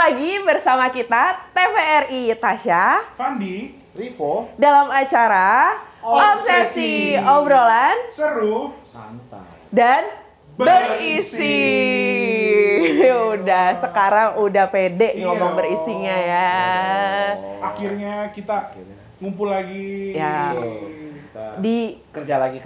lagi bersama kita TVRI Tasya, Fandi, Rivo, dalam acara Obsesi, obrolan seru, santai, dan berisi. Udah, sekarang udah pede ngomong Iya. berisinya ya. Akhirnya kita ngumpul lagi. Ya. kita Di kerja lagi.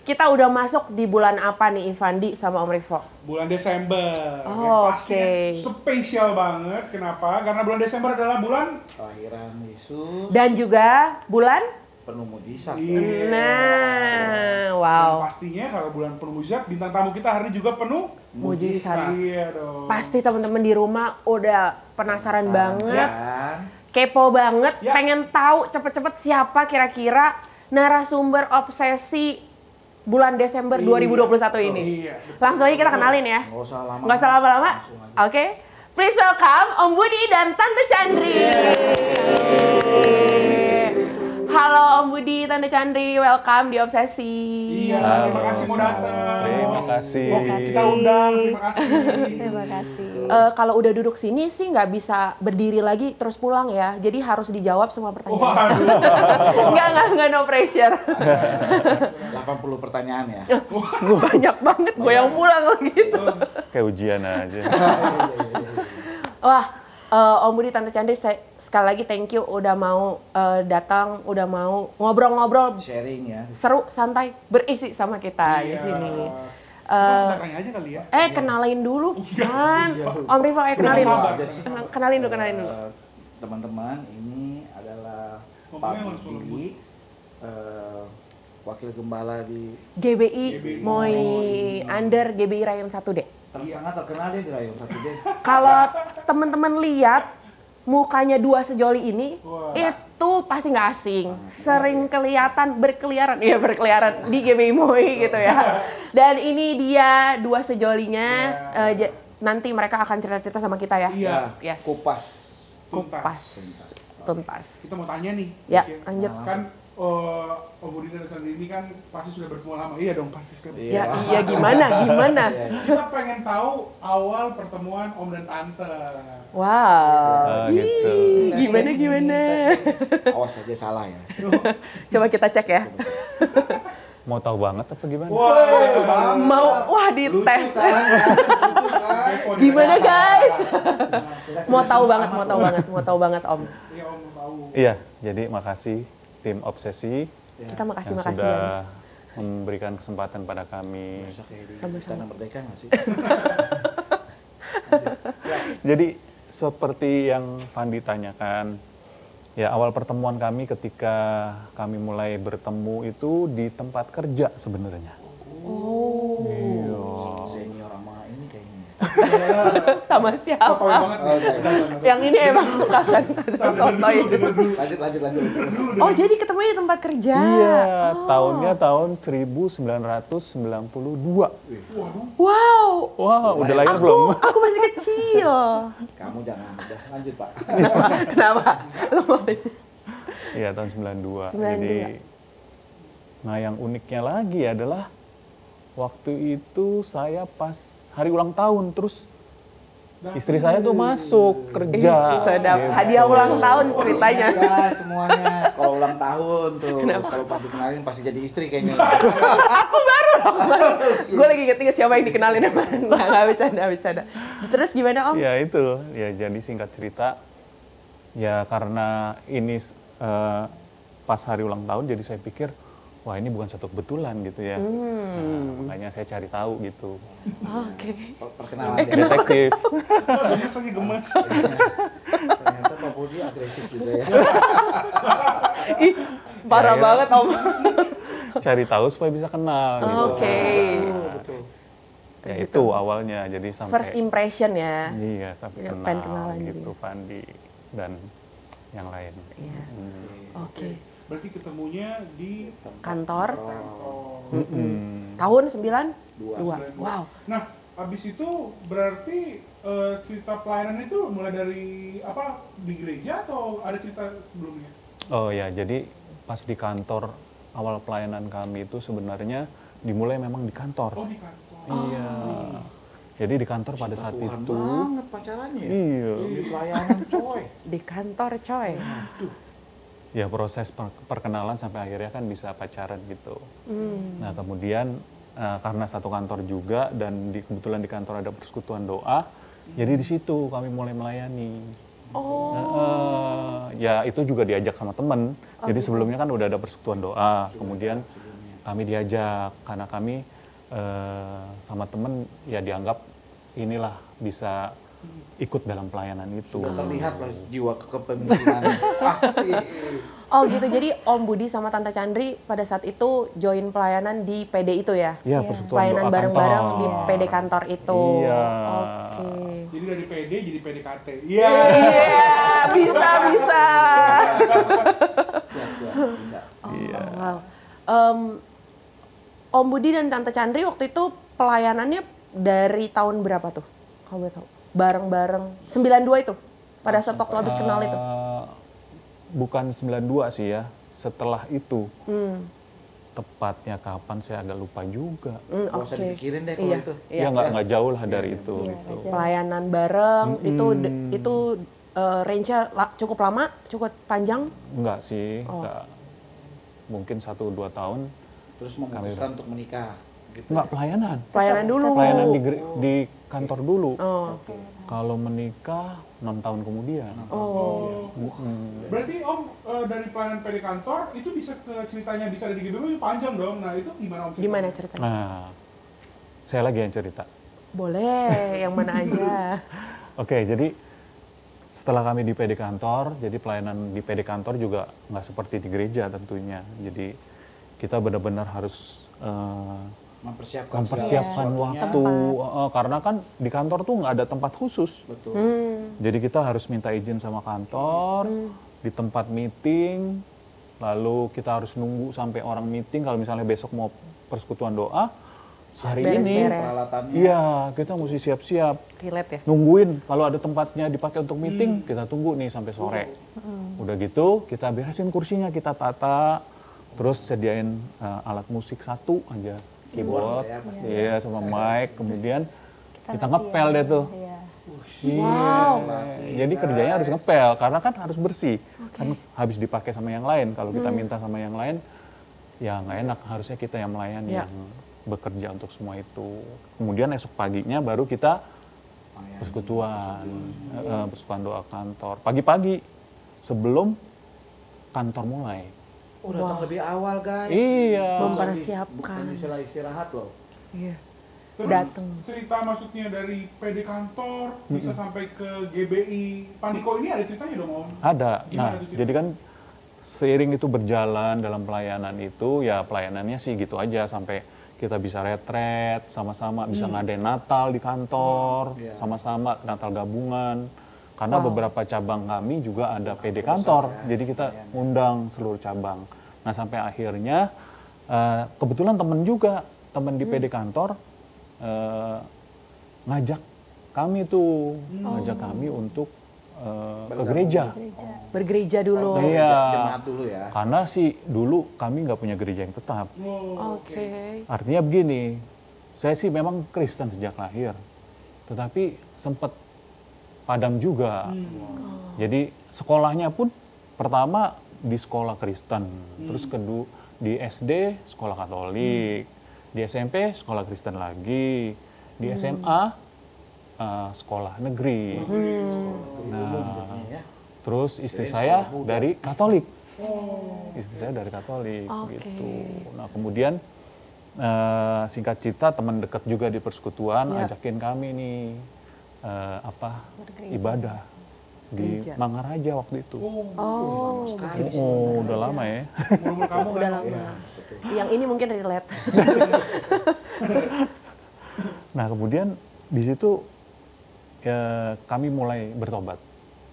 kita udah masuk di bulan apa nih Ivandi sama Om Rivo? Bulan Desember. Oh, Yang pastinya oke. spesial banget. Kenapa? Karena bulan Desember adalah bulan kelahiran Yesus, Dan juga bulan? penuh mujizat. Iya. Nah, Dan wow. pastinya kalau bulan penuh mujizat, bintang tamu kita hari ini juga penuh Mujizat. Iya dong. Pasti teman-teman di rumah udah penasaran banget. Kan? Kepo banget, Ya. pengen tahu cepet-cepet siapa kira-kira narasumber obsesi bulan Desember 2021 ini. Iya, betul. Langsung aja kita kenalin ya. Nggak usah lama. Nggak usah lama-lama. Langsung aja. Oke. Please welcome Om Budi dan Tante Chandri. Halo Om Budi, Tante Chandri, welcome di Obsesi. Iya, Halo, terima kasih mau datang. Terima kasih. Oh, kita undang, terima kasih. Terima kasih. Kalau udah duduk sini sih nggak bisa berdiri lagi terus pulang ya. Jadi harus dijawab semua pertanyaan. Waduh. Enggak, no pressure. 80 pertanyaan ya. Banyak banget gue yang pulang lagi. Kayak ujian aja. Wah, Om Budi, Tante Chandri, sekali lagi thank you udah mau datang, udah mau ngobrol-ngobrol Sharing ya. seru, santai, berisi sama kita di sini. Kita tanya aja kali ya. Kenalin dulu, kan? Om Rivo, kenalin. sabar. Aja sih. Kenalin dulu. Teman-teman, ini adalah Pak Ngomongnya harus Budi, wakil gembala di GBI Moi under GBI Rayon 1 deh. sangat terkenal dia di Rayon 1 deh. Kalau teman-teman lihat mukanya dua sejoli ini, Wah. itu pasti nggak asing. Sering kelihatan berkeliaran di GBI Moi gitu ya. Dan ini dia dua sejolinya. Nanti mereka akan cerita-cerita sama kita ya. Iya. Yes. Kupas. Tuntas. Kita mau tanya nih. Ya, Oke. lanjut. Kan Om Budi dan Sandri ini kan pasti sudah bertemu lama. Iya dong, pasti sudah. Ya, iya gimana? Kita pengen tahu awal pertemuan Om dan Tante. Wow. Gitu. Ih, gimana? Awas aja salah ya. Coba kita cek ya. Mau tahu banget apa gimana? Wah Lucu dites. kan? Lucu kan? Gimana guys? Mau tahu Sama banget Om. Iya Om mau tahu. Iya, jadi makasih tim Obsesi Kita makasih yang ya. sudah memberikan kesempatan pada kami. Masa kayak di Sama-sama. Istana Merdeka nggak sih? Jadi seperti yang Fandi tanyakan, ya awal pertemuan kami ketika kami mulai bertemu itu di tempat kerja sebenarnya. Oh. Iya. Senior sama ini kayaknya. Sama siapa? Sotoy banget. Yang ini emang suka kan kadang sotoy. Lanjut. Oh jadi ketemunya di tempat kerja. Iya, tahunnya tahun 1992. Wow. Wah, udah lahir belum? Aku masih kecil. Kamu jangan udah lanjut Pak. Kenapa? Iya, tahun 92. 92. Jadi, nah yang uniknya lagi adalah waktu itu saya pas hari ulang tahun, terus istri saya tuh masuk kerja. Ih, sedap. Gitu. Hadiah ulang tahun ceritanya. Ya semuanya kalau ulang tahun tuh. Kalau pas dikenalin pasti jadi istri kayaknya. Aku baru. Gue lagi inget-inget siapa yang dikenalin sama. Nggak bercanda. Terus gimana Om? Ya itu, ya jadi singkat cerita, ya karena ini pas hari ulang tahun, jadi saya pikir, wah ini bukan satu kebetulan gitu ya. Nah, makanya saya cari tahu gitu. Oke. Perkenalan dia. Detektif. Gemes lagi gemes. Ternyata Pak Budi agresif juga ya. Ih, parah Ya, banget Om. Cari tahu supaya bisa kenal gitu. Oke. Betul. Ya itu awalnya, jadi sampai First impression ya. iya sampai Ya, kenal, pengen kenalan gitu jadi. Fandi dan yang lain. Iya. Oke. Berarti ketemunya di Kantor kantor. tahun 92. Dua. Wow. Nah, habis itu berarti cerita pelayanan itu mulai dari apa di gereja atau ada cerita sebelumnya? Oh ya, jadi pas di kantor awal pelayanan kami itu sebenarnya dimulai memang di kantor. Oh di kantor. Iya. Jadi di kantor pada saat Tuhan itu, banget pacarannya ya. iya, Di pelayanan coy. Di kantor coy. Aduh. ya proses perkenalan sampai akhirnya kan bisa pacaran gitu. Nah kemudian karena satu kantor juga dan kebetulan di kantor ada persekutuan doa, jadi di situ kami mulai melayani. Ya itu juga diajak sama temen. Jadi sebelumnya kan udah ada persekutuan doa, kemudian kami diajak karena kami sama temen ya dianggap inilah bisa ikut dalam pelayanan itu. Sudah terlihat lah jiwa kepemimpinan. Asli. Oh gitu, jadi Om Budi sama Tante Chandri pada saat itu join pelayanan di PD itu ya? Iya, persekutuan Pelayanan doa bareng-bareng kantor. di PD kantor itu. Iya. Oke. Jadi dari PD jadi PDKT. Iya. Iya, bisa. Siap, bisa. Iya. Wow. Om Budi dan Tante Chandri waktu itu pelayanannya dari tahun berapa tuh? Kalau boleh tahu. Bareng-bareng 92 itu. Pada saat waktu habis kenal itu. Bukan 92 sih ya. Setelah itu. Tepatnya kapan saya agak lupa juga. Gak usah Oke. dipikirin deh kalau Iya. itu. Ya nggak jauh lah dari itu. Iya, gitu. nggak jauh. Pelayanan bareng itu range-nya cukup lama, cukup panjang. Enggak sih, enggak. Mungkin 1-2 tahun. Terus memutuskan untuk menikah. Gitu. Enggak, pelayanan. Pelayanan dulu. Pelayanan di kantor dulu. Oh. Kalau menikah 6 tahun kemudian. Oh. Berarti Om dari pelayanan PD kantor itu bisa ke ceritanya bisa ada di GBB panjang dong. Nah itu gimana Om? Gimana ceritanya? Nah, saya lagi yang cerita. Boleh, yang mana aja. Oke, jadi setelah kami di PD kantor, jadi pelayanan di PD kantor juga nggak seperti di gereja tentunya. Jadi kita benar-benar harus Mempersiapkan mempersiapkan segala waktu, karena kan di kantor tuh nggak ada tempat khusus. Betul. Jadi kita harus minta izin sama kantor, di tempat meeting, lalu kita harus nunggu sampai orang meeting. Kalau misalnya besok mau persekutuan doa, hari ini, Beres-beres. Peralatannya. iya kita mesti siap-siap. Relate ya? Nungguin kalau ada tempatnya dipakai untuk meeting, kita tunggu nih sampai sore. Udah gitu kita beresin kursinya, kita tata, terus sediain alat musik satu aja, keyboard, ya, pasti. iya sama mic, kemudian kita ngepel deh tuh. Iya. Iya. Jadi kerjanya harus ngepel karena kan harus bersih. Kan habis dipakai sama yang lain. Kalau kita minta sama yang lain, ya nggak enak. Harusnya kita yang melayani, Ya. yang bekerja untuk semua itu. Kemudian esok paginya baru kita persekutuan, persekutuan doa kantor. Pagi-pagi sebelum kantor mulai. Oh, datang lebih awal guys. Iya. Mempersiapkan. Bukan istilah istirahat loh. Iya. Terus Datang. cerita maksudnya dari PD kantor bisa sampai ke GBI Pandiko ini ada ceritanya dong Om? Ada. Gimana Nah, tuh ceritanya? jadi kan seiring itu berjalan dalam pelayanan itu, ya pelayanannya sih gitu aja sampai kita bisa retret sama-sama, bisa ngadain Natal di kantor, Iya. sama-sama Natal gabungan. Karena beberapa cabang kami juga ada PD kantor, jadi kita undang seluruh cabang. Nah sampai akhirnya kebetulan temen di PD kantor ngajak kami tuh, ngajak kami untuk ke gereja. Bergereja dulu. Iya. Jemaat dulu ya. Karena sih dulu kami nggak punya gereja yang tetap. Oh, Oke. Artinya begini, saya sih memang Kristen sejak lahir, tetapi sempat padam juga. Jadi sekolahnya pun pertama di sekolah Kristen, terus kedua di SD sekolah Katolik, di SMP sekolah Kristen lagi, di SMA sekolah negeri. Nah, Ya. terus istri Jadi saya sekolah muda. dari Katolik. Istri saya dari Katolik Oke. gitu. Nah, kemudian singkat cerita teman dekat juga di persekutuan Ya. ajakin kami nih ibadah di Gereja. Mangaraja waktu itu. Oh, Udah lama ya. umur kamu udah kan? lama. Yang ini mungkin relate. Nah, kemudian di situ kami mulai bertobat.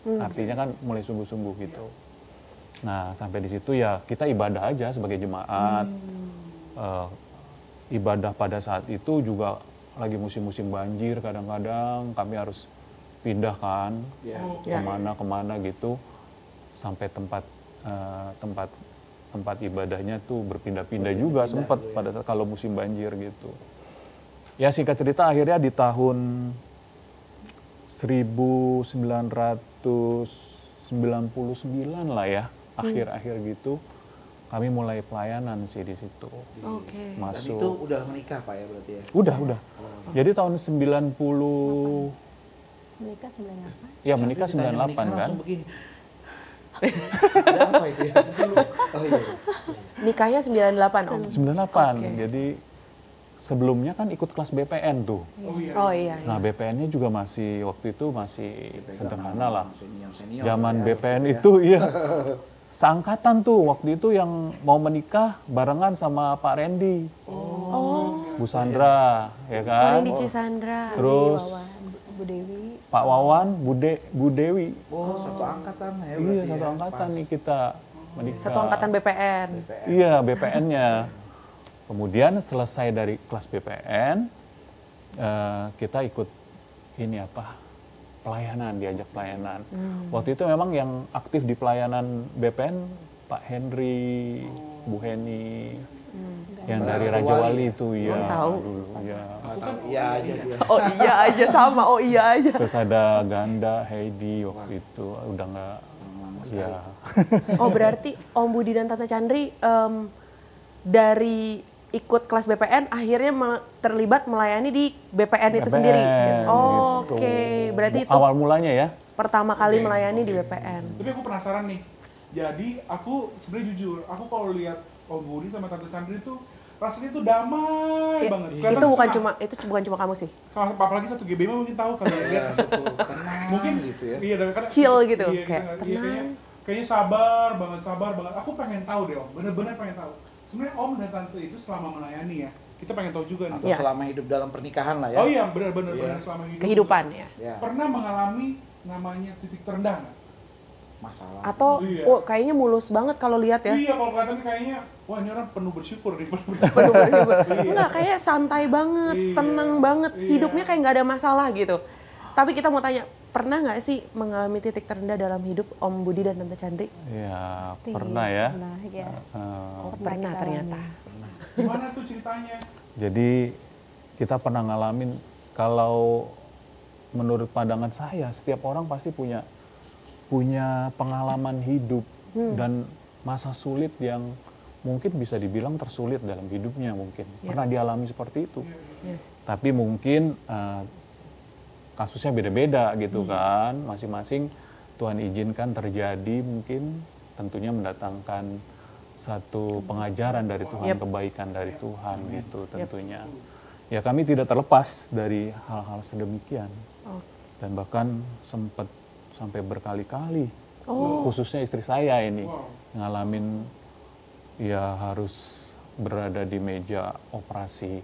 Artinya kan mulai sungguh-sungguh gitu. Nah, sampai di situ ya kita ibadah aja sebagai jemaat. Ibadah pada saat itu juga lagi musim-musim banjir, kadang-kadang kami harus pindah kan, Ya. kemana gitu, sampai tempat ibadahnya tuh berpindah-pindah juga sempat pada saat kalau musim banjir gitu. Ya singkat cerita akhirnya di tahun 1999 lah ya, akhir-akhir gitu, kami mulai pelayanan sih di situ. Oke. Dan Masuk. itu udah menikah Pak ya berarti ya? Udah. Jadi tahun 90, Menikah 98. ya menikah Ditanya 98 menikah kan. langsung begini. Ada apa itu ya? Oh iya. Nikahnya 98 Om. 98, Oke. jadi sebelumnya kan ikut kelas BPN tuh. Oh iya. Oh iya. Nah BPN-nya juga masih, waktu itu masih sederhana lah. Senior Zaman ya, BPN waktu itu iya, seangkatan tuh waktu itu yang mau menikah barengan sama Pak Randy, Oh, Bu Sandra, ya kan. kemarin di Cisandra. Terus Wawan, Bu Dewi. Pak Wawan, Bu Dewi. Oh, satu angkatan ya Iya, berarti satu ya? angkatan Pas. nih kita menikah. Satu angkatan BPN. Iya, BPN-nya. Kemudian selesai dari kelas BPN, kita ikut ini apa? Pelayanan, diajak pelayanan. Waktu itu memang yang aktif di pelayanan BPN Pak Henry, Bu Heni, yang dari Raja Wali itu ya. tahu. Dulu, ya. Nggak tahu, iya aja dia. Oh iya aja sama, oh iya aja. Terus ada Ganda, Heidi waktu itu udah nggak. Ya. Oh berarti Om Budi dan Tante Chandri dari ikut kelas BPN akhirnya terlibat melayani di BPN itu BPN, sendiri. Oh, gitu. Oke, berarti itu Awal mulanya ya. pertama kali melayani di BPN. Tapi aku penasaran nih. Jadi aku sebenarnya jujur, aku kalau lihat Om Budi sama Tante Chandri itu rasanya tuh damai banget. Itu bukan cuma kamu sih. Apalagi satu GBM mungkin tahu kali ya. Iya, betul. Tenang Mungkin gitu ya. Iya, dan karena Chill gitu, Iya, kayak iya, tenang. kayaknya sabar banget. Aku pengen tahu deh Om, bener-bener pengen tahu. Sebenarnya Om dan Tante itu selama melayani ya, kita pengen tahu juga nih. Atau Iya. selama hidup dalam pernikahan lah ya. Oh iya, bener-bener Iya. selama hidup. Kehidupan ya. Ya, Pernah mengalami namanya titik terendah nggak? masalah. Atau Iya. oh kayaknya mulus banget kalau lihat ya. Iya, kalau kelihatan kayaknya, wah ini orang penuh bersyukur nih, penuh bersyukur. Penuh bersyukur. Enggak, kayak santai banget, Iya. tenang banget, Iya. hidupnya kayak nggak ada masalah gitu. Tapi kita mau tanya, pernah nggak sih mengalami titik terendah dalam hidup Om Budi dan Tante Chandri? Ya, Pasti pernah ya. Pernah, ya. Pernah kita ternyata. Gimana tuh ceritanya? Jadi kita pernah ngalamin, kalau menurut pandangan saya setiap orang pasti punya pengalaman hidup dan masa sulit yang mungkin bisa dibilang tersulit dalam hidupnya mungkin. Pernah dialami seperti itu. Yes. Tapi mungkin kasusnya beda-beda gitu kan. Masing-masing Tuhan izinkan terjadi, mungkin tentunya mendatangkan satu pengajaran dari Tuhan, Yep. kebaikan dari Tuhan gitu tentunya. Ya kami tidak terlepas dari hal-hal sedemikian. Oh. Dan bahkan sempat sampai berkali-kali, Oh. khususnya istri saya ini Wow. ngalamin ya harus berada di meja operasi.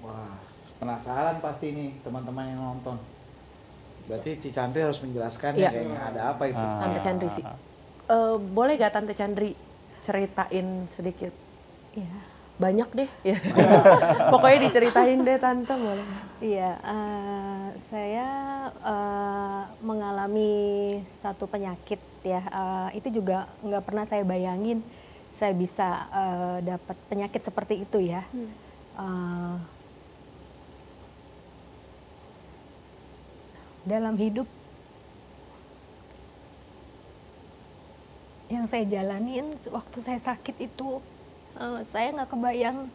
Wah, penasaran pasti nih teman-teman yang nonton. Berarti Ci Chandri harus menjelaskan Iya. ya kayaknya ada apa itu. Tante Chandri sih. Boleh gak Tante Chandri ceritain sedikit? Iya. Banyak deh. Ya. Pokoknya diceritain deh Tante, boleh. Iya, saya mengalami satu penyakit ya. Itu juga nggak pernah saya bayangin saya bisa dapat penyakit seperti itu ya. Dalam hidup yang saya jalanin waktu saya sakit itu, saya nggak kebayang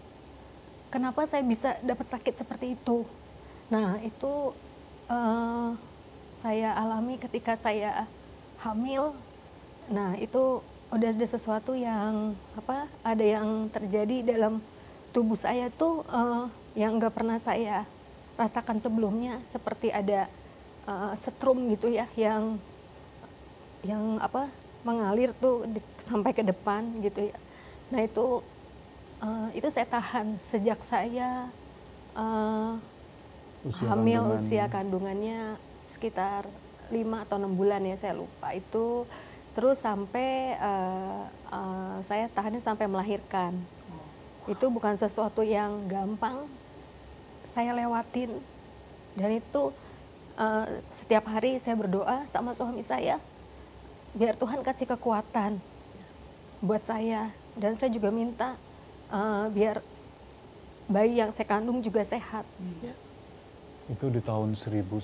kenapa saya bisa dapat sakit seperti itu. Nah itu saya alami ketika saya hamil. Nah itu udah ada sesuatu yang ada yang terjadi dalam tubuh saya tuh yang nggak pernah saya rasakan sebelumnya, seperti ada setrum gitu ya yang mengalir tuh sampai ke depan gitu ya. Nah itu saya tahan sejak saya hamil, usia kandungannya sekitar 5 atau 6 bulan ya, saya lupa itu. Terus sampai saya tahannya sampai melahirkan. Itu bukan sesuatu yang gampang saya lewatin. Dan itu setiap hari saya berdoa sama suami saya, biar Tuhan kasih kekuatan buat saya. Dan saya juga minta biar bayi yang saya kandung juga sehat. Itu di tahun 1999.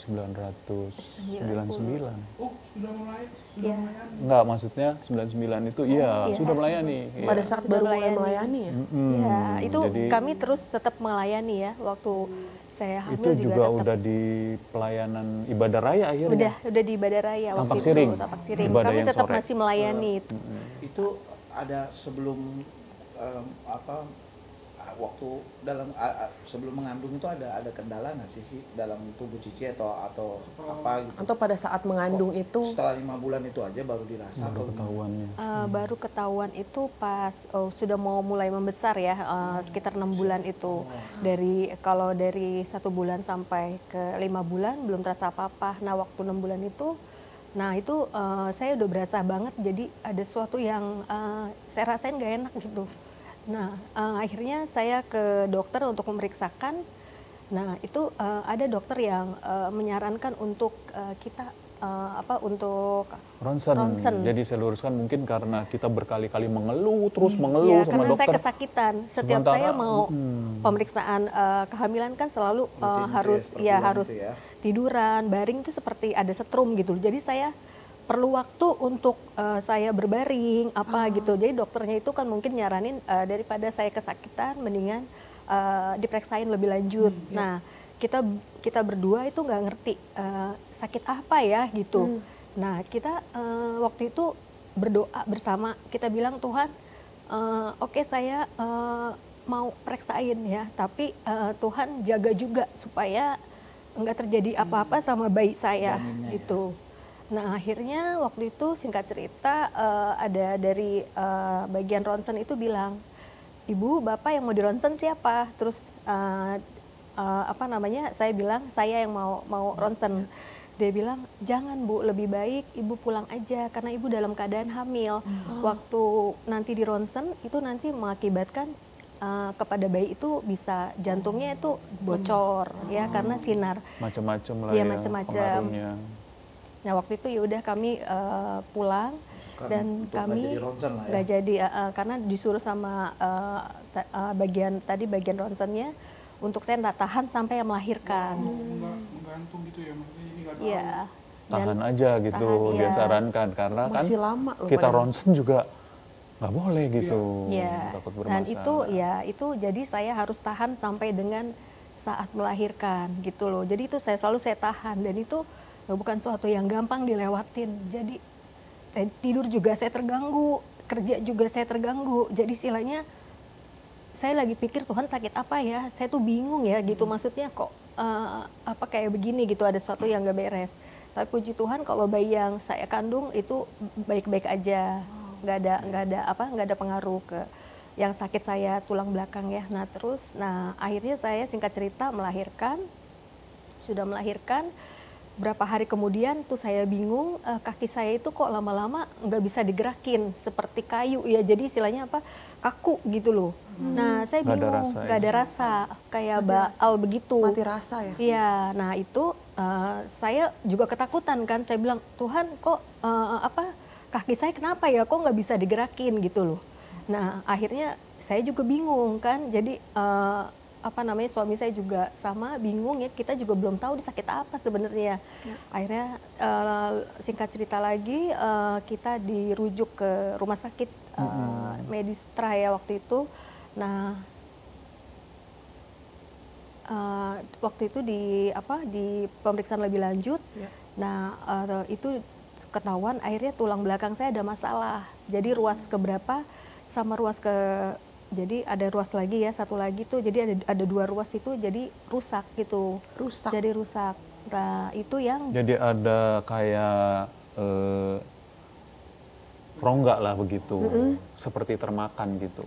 Oh, sudah mulai Iya. melayani. Enggak, maksudnya 99 itu iya, iya. sudah melayani. Iya. Pada saat baru mulai Melayani. melayani ya. Ya, itu Jadi kami terus tetap melayani ya waktu saya itu hamil juga tetap. udah di pelayanan ibadah raya akhirnya. Udah di Ibadah Raya waktu Tampak itu, Siring. Tampak Siring. Ibadah Kami yang tetap sore. masih melayani itu. Itu ada sebelum waktu dalam sebelum mengandung itu ada kendala nggak sih dalam tubuh Cici atau apa gitu? Atau pada saat mengandung itu Setelah 5 bulan itu aja baru dirasa Baru atau gimana? ketahuannya. Baru ketahuan itu pas sudah mau mulai membesar ya, sekitar 6 bulan itu. Kalau dari 1 bulan sampai ke 5 bulan belum terasa apa-apa. Nah waktu 6 bulan itu, saya udah berasa banget. Jadi ada sesuatu yang saya rasain gak enak gitu. Nah akhirnya saya ke dokter untuk memeriksakan. Nah itu ada dokter yang menyarankan untuk kita untuk Ronsen. Jadi saya luruskan mungkin karena kita berkali-kali mengeluh terus mengeluh ya, sama karena dokter. saya kesakitan. Setiap Sementara, saya mau pemeriksaan kehamilan kan selalu Rutin itu harus ya, per bulan harus itu ya. tiduran, baring itu seperti ada setrum gitu. Jadi saya perlu waktu untuk saya berbaring gitu. Jadi dokternya itu kan mungkin nyaranin daripada saya kesakitan mendingan diperiksain lebih lanjut. Nah, kita berdua itu nggak ngerti sakit apa ya gitu. Nah, kita waktu itu berdoa bersama, kita bilang Tuhan, oke, saya mau periksain ya, tapi Tuhan jaga juga supaya nggak terjadi apa-apa sama bayi saya Jaminnya gitu. Nah akhirnya waktu itu singkat cerita ada dari bagian ronsen itu bilang, Ibu, Bapak yang mau di ronsen siapa? Terus saya bilang saya yang mau ronsen. Dia bilang jangan Bu, lebih baik Ibu pulang aja karena Ibu dalam keadaan hamil. Waktu nanti di ronsen itu nanti mengakibatkan kepada bayi itu bisa jantungnya itu bocor ya karena sinar. Macam-macam lah Iya, ya macam-macam. pengaruhnya. Nah waktu itu ya udah kami pulang Memutuskan dan untuk nggak kami jadi ronsen lah ya. nggak jadi karena disuruh sama bagian ronsennya untuk saya nggak tahan sampai melahirkan. Menggantung gitu ya, maksudnya ini nggak tahu. Iya. Tahan aja gitu tahan, dia iya. sarankan karena masih kan lama loh kita padahal. ronsen juga nggak boleh gitu. Iya. Takut Dan bermasalah. itu jadi saya harus tahan sampai dengan saat melahirkan gitu loh. Jadi itu saya tahan dan itu bukan suatu yang gampang dilewatin. Jadi tidur juga saya terganggu, kerja juga saya terganggu. Jadi istilahnya saya lagi pikir Tuhan sakit apa ya? Saya tuh bingung ya gitu, maksudnya kok kayak begini gitu, ada sesuatu yang gak beres. Tapi puji Tuhan kalau bayi yang saya kandung itu baik-baik aja, nggak ada pengaruh ke yang sakit saya tulang belakang ya. Nah akhirnya saya singkat cerita sudah melahirkan. Berapa hari kemudian tuh saya bingung, kaki saya itu kok lama-lama nggak bisa digerakin seperti kayu ya, jadi istilahnya kaku gitu loh. Nah saya Nggak ada bingung, rasa nggak ya? ada rasa kayak Mati baal begitu. mati rasa ya. Iya, nah itu saya juga ketakutan kan, saya bilang Tuhan kok kaki saya kenapa ya, kok nggak bisa digerakin gitu loh. Nah akhirnya saya juga bingung kan, jadi suami saya juga sama bingung ya, kita juga belum tahu dia sakit apa sebenarnya. Akhirnya singkat cerita lagi kita dirujuk ke rumah sakit Medistra ya waktu itu. Nah waktu itu di pemeriksaan lebih lanjut. Nah itu ketahuan akhirnya tulang belakang saya ada masalah. Jadi ruas keberapa sama ruas jadi ada ruas lagi ya, satu lagi tuh, jadi ada 2 ruas itu jadi rusak gitu. Jadi rusak. Nah itu yang Jadi ada kayak rongga lah begitu, seperti termakan gitu.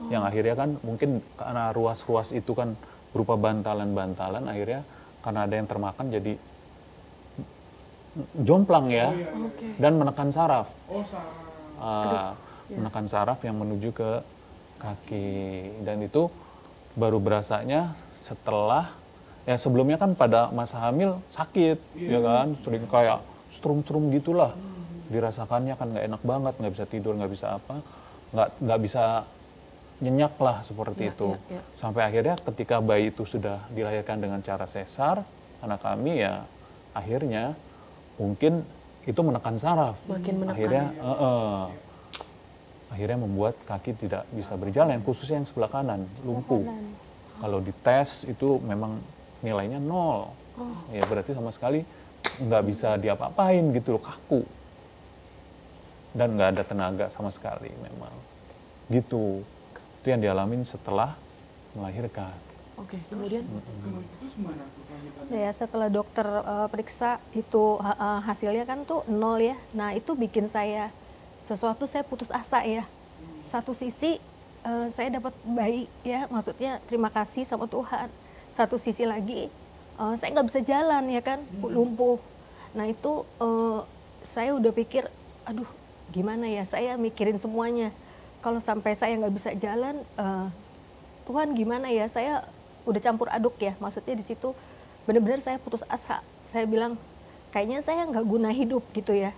Yang akhirnya kan mungkin karena ruas-ruas itu kan berupa bantalan-bantalan, akhirnya karena ada yang termakan jadi jomplang ya, dan menekan saraf. Oh, salah. Menekan saraf yang menuju ke kaki, dan itu baru berasanya setelah ya, sebelumnya kan pada masa hamil sakit ya kan, sering kayak strum-strum gitulah dirasakannya kan, nggak enak banget, nggak bisa tidur, nggak bisa apa, nggak bisa nyenyak lah seperti Ya, itu. ya, ya. Sampai akhirnya ketika bayi itu sudah dilahirkan dengan cara sesar, anak kami ya akhirnya mungkin itu menekan saraf. Makin menekan. Akhirnya, akhirnya membuat kaki tidak bisa berjalan, khususnya yang sebelah kanan, lumpuh. Kalau dites itu memang nilainya 0. Ya berarti sama sekali nggak bisa diapa-apain gitu loh, kaku. Dan nggak ada tenaga sama sekali memang. Gitu. Itu yang dialamin setelah melahirkan. Oke, kemudian Terus gimana tuh lanjutannya? Ya setelah dokter periksa itu hasilnya kan tuh 0 ya. Nah itu bikin saya sesuatu, saya putus asa ya. Satu sisi saya dapat bayi ya, maksudnya terima kasih sama Tuhan. Satu sisi lagi saya nggak bisa jalan ya kan, lumpuh. Nah itu saya udah pikir, aduh gimana ya, saya mikirin semuanya. Kalau sampai saya nggak bisa jalan, Tuhan gimana ya, saya udah campur aduk ya. Maksudnya di situ benar-benar saya putus asa. Saya bilang, kayaknya saya nggak guna hidup gitu ya.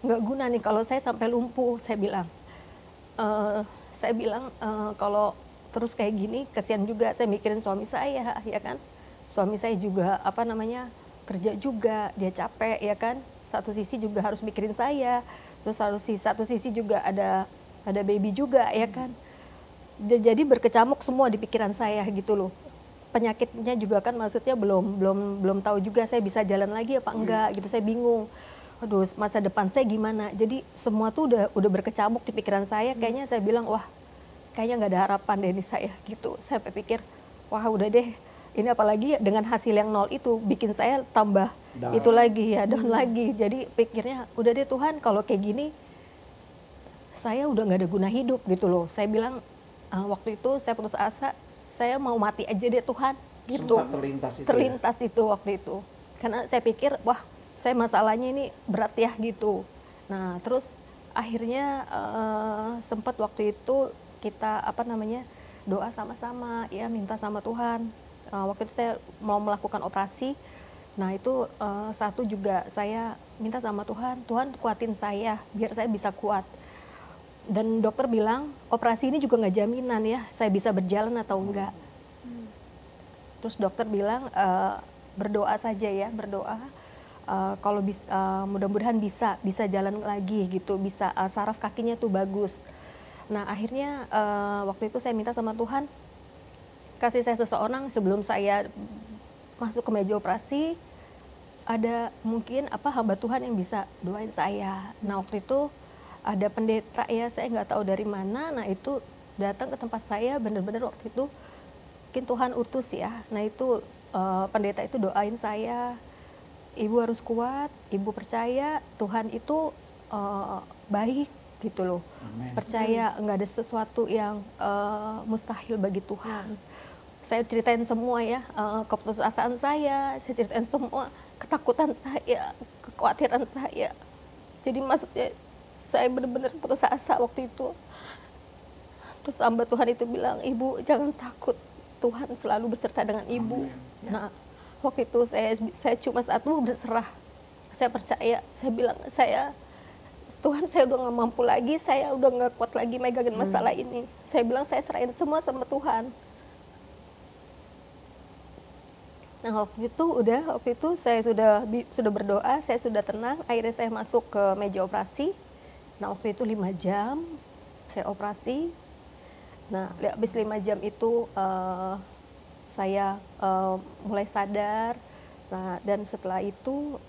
Nggak guna nih kalau saya sampai lumpuh, saya bilang. Kalau terus kayak gini, kasihan juga saya mikirin suami saya, ya kan. Suami saya juga, kerja juga, dia capek, ya kan. Satu sisi juga harus mikirin saya. Terus satu sisi juga ada baby juga, ya kan. Jadi berkecamuk semua di pikiran saya gitu loh. Penyakitnya juga kan maksudnya belum tahu juga saya bisa jalan lagi apa enggak gitu, saya bingung. Aduh, masa depan saya gimana? Jadi semua tuh udah berkecamuk di pikiran saya. Kayaknya saya bilang, wah, kayaknya nggak ada harapan deh ini saya gitu. Saya pikir, wah udah deh. Ini apalagi dengan hasil yang 0 itu bikin saya tambah Down. itu lagi ya, down lagi. Jadi pikirnya, udah deh Tuhan, kalau kayak gini saya udah nggak ada guna hidup gitu loh. Saya bilang waktu itu saya putus asa, saya mau mati aja deh Tuhan gitu. Sempat terlintas itu. Terlintas itu waktu itu. Karena saya pikir, wah saya masalahnya ini berat ya gitu. Nah terus akhirnya sempat waktu itu kita doa sama-sama ya, minta sama Tuhan. Waktu itu saya mau melakukan operasi. Nah itu satu juga saya minta sama Tuhan, Tuhan kuatin saya biar saya bisa kuat. Dan dokter bilang operasi ini juga nggak jaminan ya saya bisa berjalan atau enggak. Terus dokter bilang berdoa saja ya, berdoa kalau mudah-mudahan bisa jalan lagi gitu, bisa saraf kakinya tuh bagus. Nah akhirnya waktu itu saya minta sama Tuhan, kasih saya seseorang sebelum saya masuk ke meja operasi, ada mungkin hamba Tuhan yang bisa doain saya. Nah waktu itu ada pendeta ya, saya nggak tahu dari mana. Nah itu datang ke tempat saya, benar-benar waktu itu mungkin Tuhan utus ya. Nah itu pendeta itu doain saya, ibu harus kuat, ibu percaya Tuhan itu baik gitu loh. Amen. Percaya nggak ada sesuatu yang mustahil bagi Tuhan. Saya ceritain semua ya, keputusasaan saya ceritain semua, ketakutan saya, kekhawatiran saya. Jadi maksudnya saya benar-benar putus asa waktu itu. Terus hamba Tuhan itu bilang, ibu jangan takut, Tuhan selalu beserta dengan ibu. Nah waktu itu saya cuma satu berserah, saya percaya, saya bilang Tuhan saya udah nggak mampu lagi, saya udah nggak kuat lagi megangin masalah ini. Saya bilang saya serahin semua sama Tuhan. Nah waktu itu saya sudah berdoa, saya sudah tenang, akhirnya saya masuk ke meja operasi. Nah waktu itu 5 jam saya operasi. Nah habis 5 jam itu saya mulai sadar. Nah dan setelah itu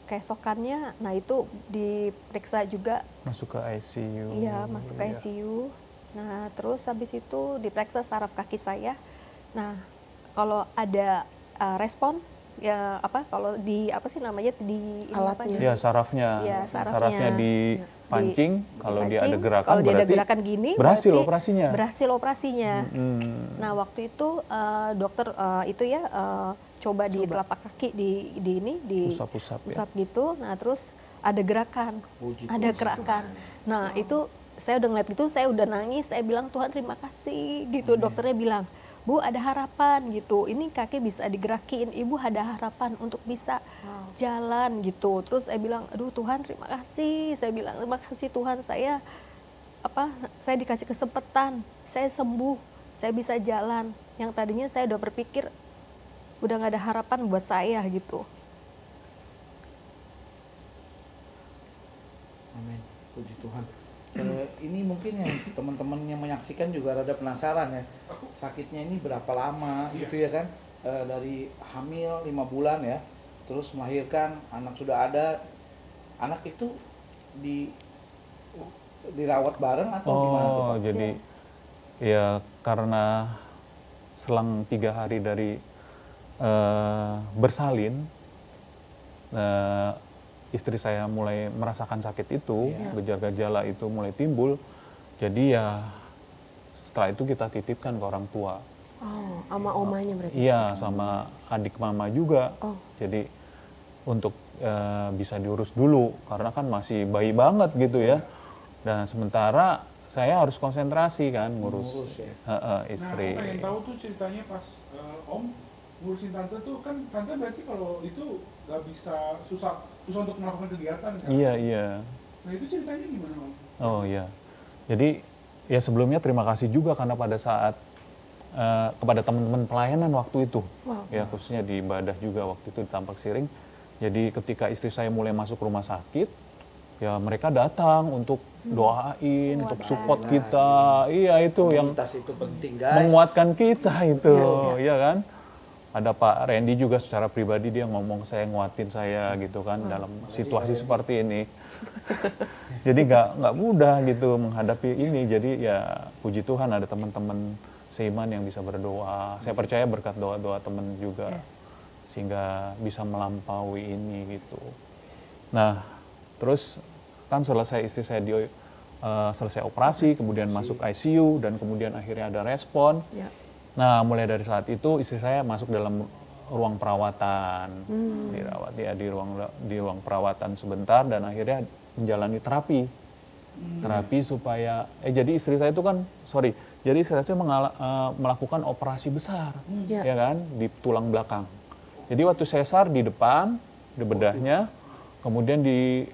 keesokannya, nah itu diperiksa juga. Masuk ke ICU. Iya masuk ke ICU. Nah terus habis itu diperiksa saraf kaki saya. Nah kalau ada respon ya kalau di Alatnya. Ya sarafnya. Ya, sarafnya dipancing, kalau dia ada gerakan kalau dia ada berarti gerakan gini berhasil berarti operasinya. Berhasil operasinya. Hmm. Nah waktu itu dokter coba di telapak kaki di Usap-usap ya. usap gitu. Nah terus ada gerakan, Puji ada Tuhan. gerakan. Nah itu saya udah ngeliat gitu, saya udah nangis, saya bilang Tuhan terima kasih gitu. Dokternya bilang, Bu ada harapan gitu, ini kaki bisa digerakin, Ibu ada harapan untuk bisa jalan gitu. Terus saya bilang, aduh Tuhan terima kasih, saya bilang terima kasih Tuhan, saya saya dikasih kesempatan, saya sembuh, saya bisa jalan. Yang tadinya saya udah berpikir udah nggak ada harapan buat saya gitu. Amin, puji Tuhan. Ini mungkin yang teman-teman yang menyaksikan juga rada penasaran ya, sakitnya ini berapa lama gitu ya kan? Dari hamil 5 bulan ya, terus melahirkan, anak sudah ada, anak itu dirawat bareng atau gimana tuh Pak? Jadi ya karena selang 3 hari dari bersalin, istri saya mulai merasakan sakit itu, gejala-gejala itu mulai timbul. Jadi ya setelah itu kita titipkan ke orang tua. Oh, sama omanya berarti? Iya, sama adik mama juga. Jadi untuk bisa diurus dulu, karena kan masih bayi banget gitu ya. Dan sementara saya harus konsentrasi kan ngurus istri. Nah, aku pengen tahu tuh ceritanya pas Om ngurusin tante tuh, kan tante berarti kalau itu nggak bisa, susah untuk melakukan kegiatan kan? Iya. Nah itu ceritanya gimana Om? Oh iya. Jadi ya sebelumnya terima kasih juga karena pada saat kepada teman-teman pelayanan waktu itu, ya khususnya di ibadah juga waktu itu di Tampak Siring. Jadi ketika istri saya mulai masuk rumah sakit, ya mereka datang untuk doain, untuk support kita. Iya itu yang itu penting, guys. menguatkan kita itu, ya kan? Ada Pak Randy juga secara pribadi dia ngomong saya nguatin saya gitu kan dalam situasi seperti ini. Jadi nggak mudah gitu menghadapi ini. Jadi ya puji Tuhan ada teman-teman seiman yang bisa berdoa. Saya percaya berkat doa-doa teman juga sehingga bisa melampaui ini gitu. Nah terus kan selesai istri saya selesai operasi, kemudian masuk ICU dan kemudian akhirnya ada respon. Nah, mulai dari saat itu istri saya masuk dalam ruang perawatan, dirawat ya di ruang perawatan sebentar dan akhirnya menjalani terapi supaya jadi istri saya itu kan jadi istri saya melakukan operasi besar, ya kan di tulang belakang. Jadi waktu sesar di depan, di bedahnya, kemudian di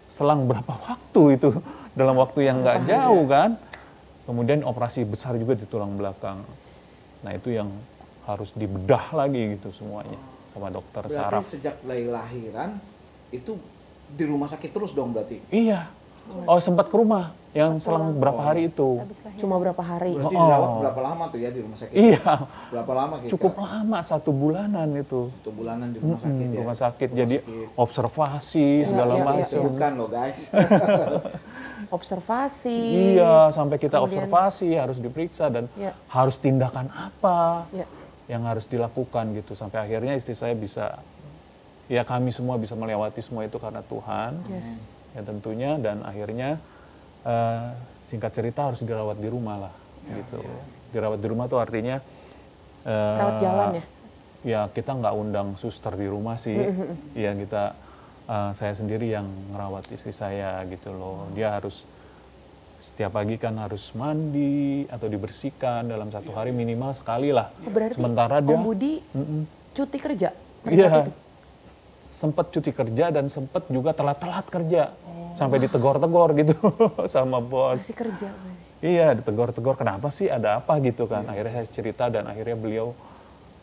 selang berapa waktu itu dalam waktu yang nggak jauh kan, kemudian operasi besar juga di tulang belakang. Nah itu yang harus dibedah lagi gitu semuanya sama dokter saraf. Berarti sejak dari lahiran itu di rumah sakit terus dong berarti? Iya. Oh sempat ke rumah yang selang berapa hari itu. Cuma berapa hari? Berarti dirawat berapa lama tuh ya di rumah sakit? Iya. Berapa lama kita? Cukup lama, 1 bulanan itu. 1 bulanan di rumah sakit ya? Rumah sakit, jadi observasi segala macam. Bukan loh guys. Observasi. Iya, sampai kita observasi harus diperiksa dan harus tindakan apa yang harus dilakukan gitu sampai akhirnya istri saya bisa, ya kami semua bisa melewati semua itu karena Tuhan. Ya tentunya dan akhirnya singkat cerita harus dirawat di rumah lah gitu. Dirawat di rumah tuh artinya rawat jalan ya? Ya kita nggak undang suster di rumah sih. Ya kita saya sendiri yang ngerawat istri saya gitu loh. Dia harus setiap pagi kan harus mandi atau dibersihkan dalam 1 hari minimal sekali lah. Berarti sementara dia Om Budi cuti kerja? Iya, sempat cuti kerja dan sempat juga telat-telat kerja. Sampai ditegor-tegor gitu sama bos. Masih kerja? Iya, ditegor-tegor kenapa sih, ada apa gitu kan. Akhirnya saya cerita dan akhirnya beliau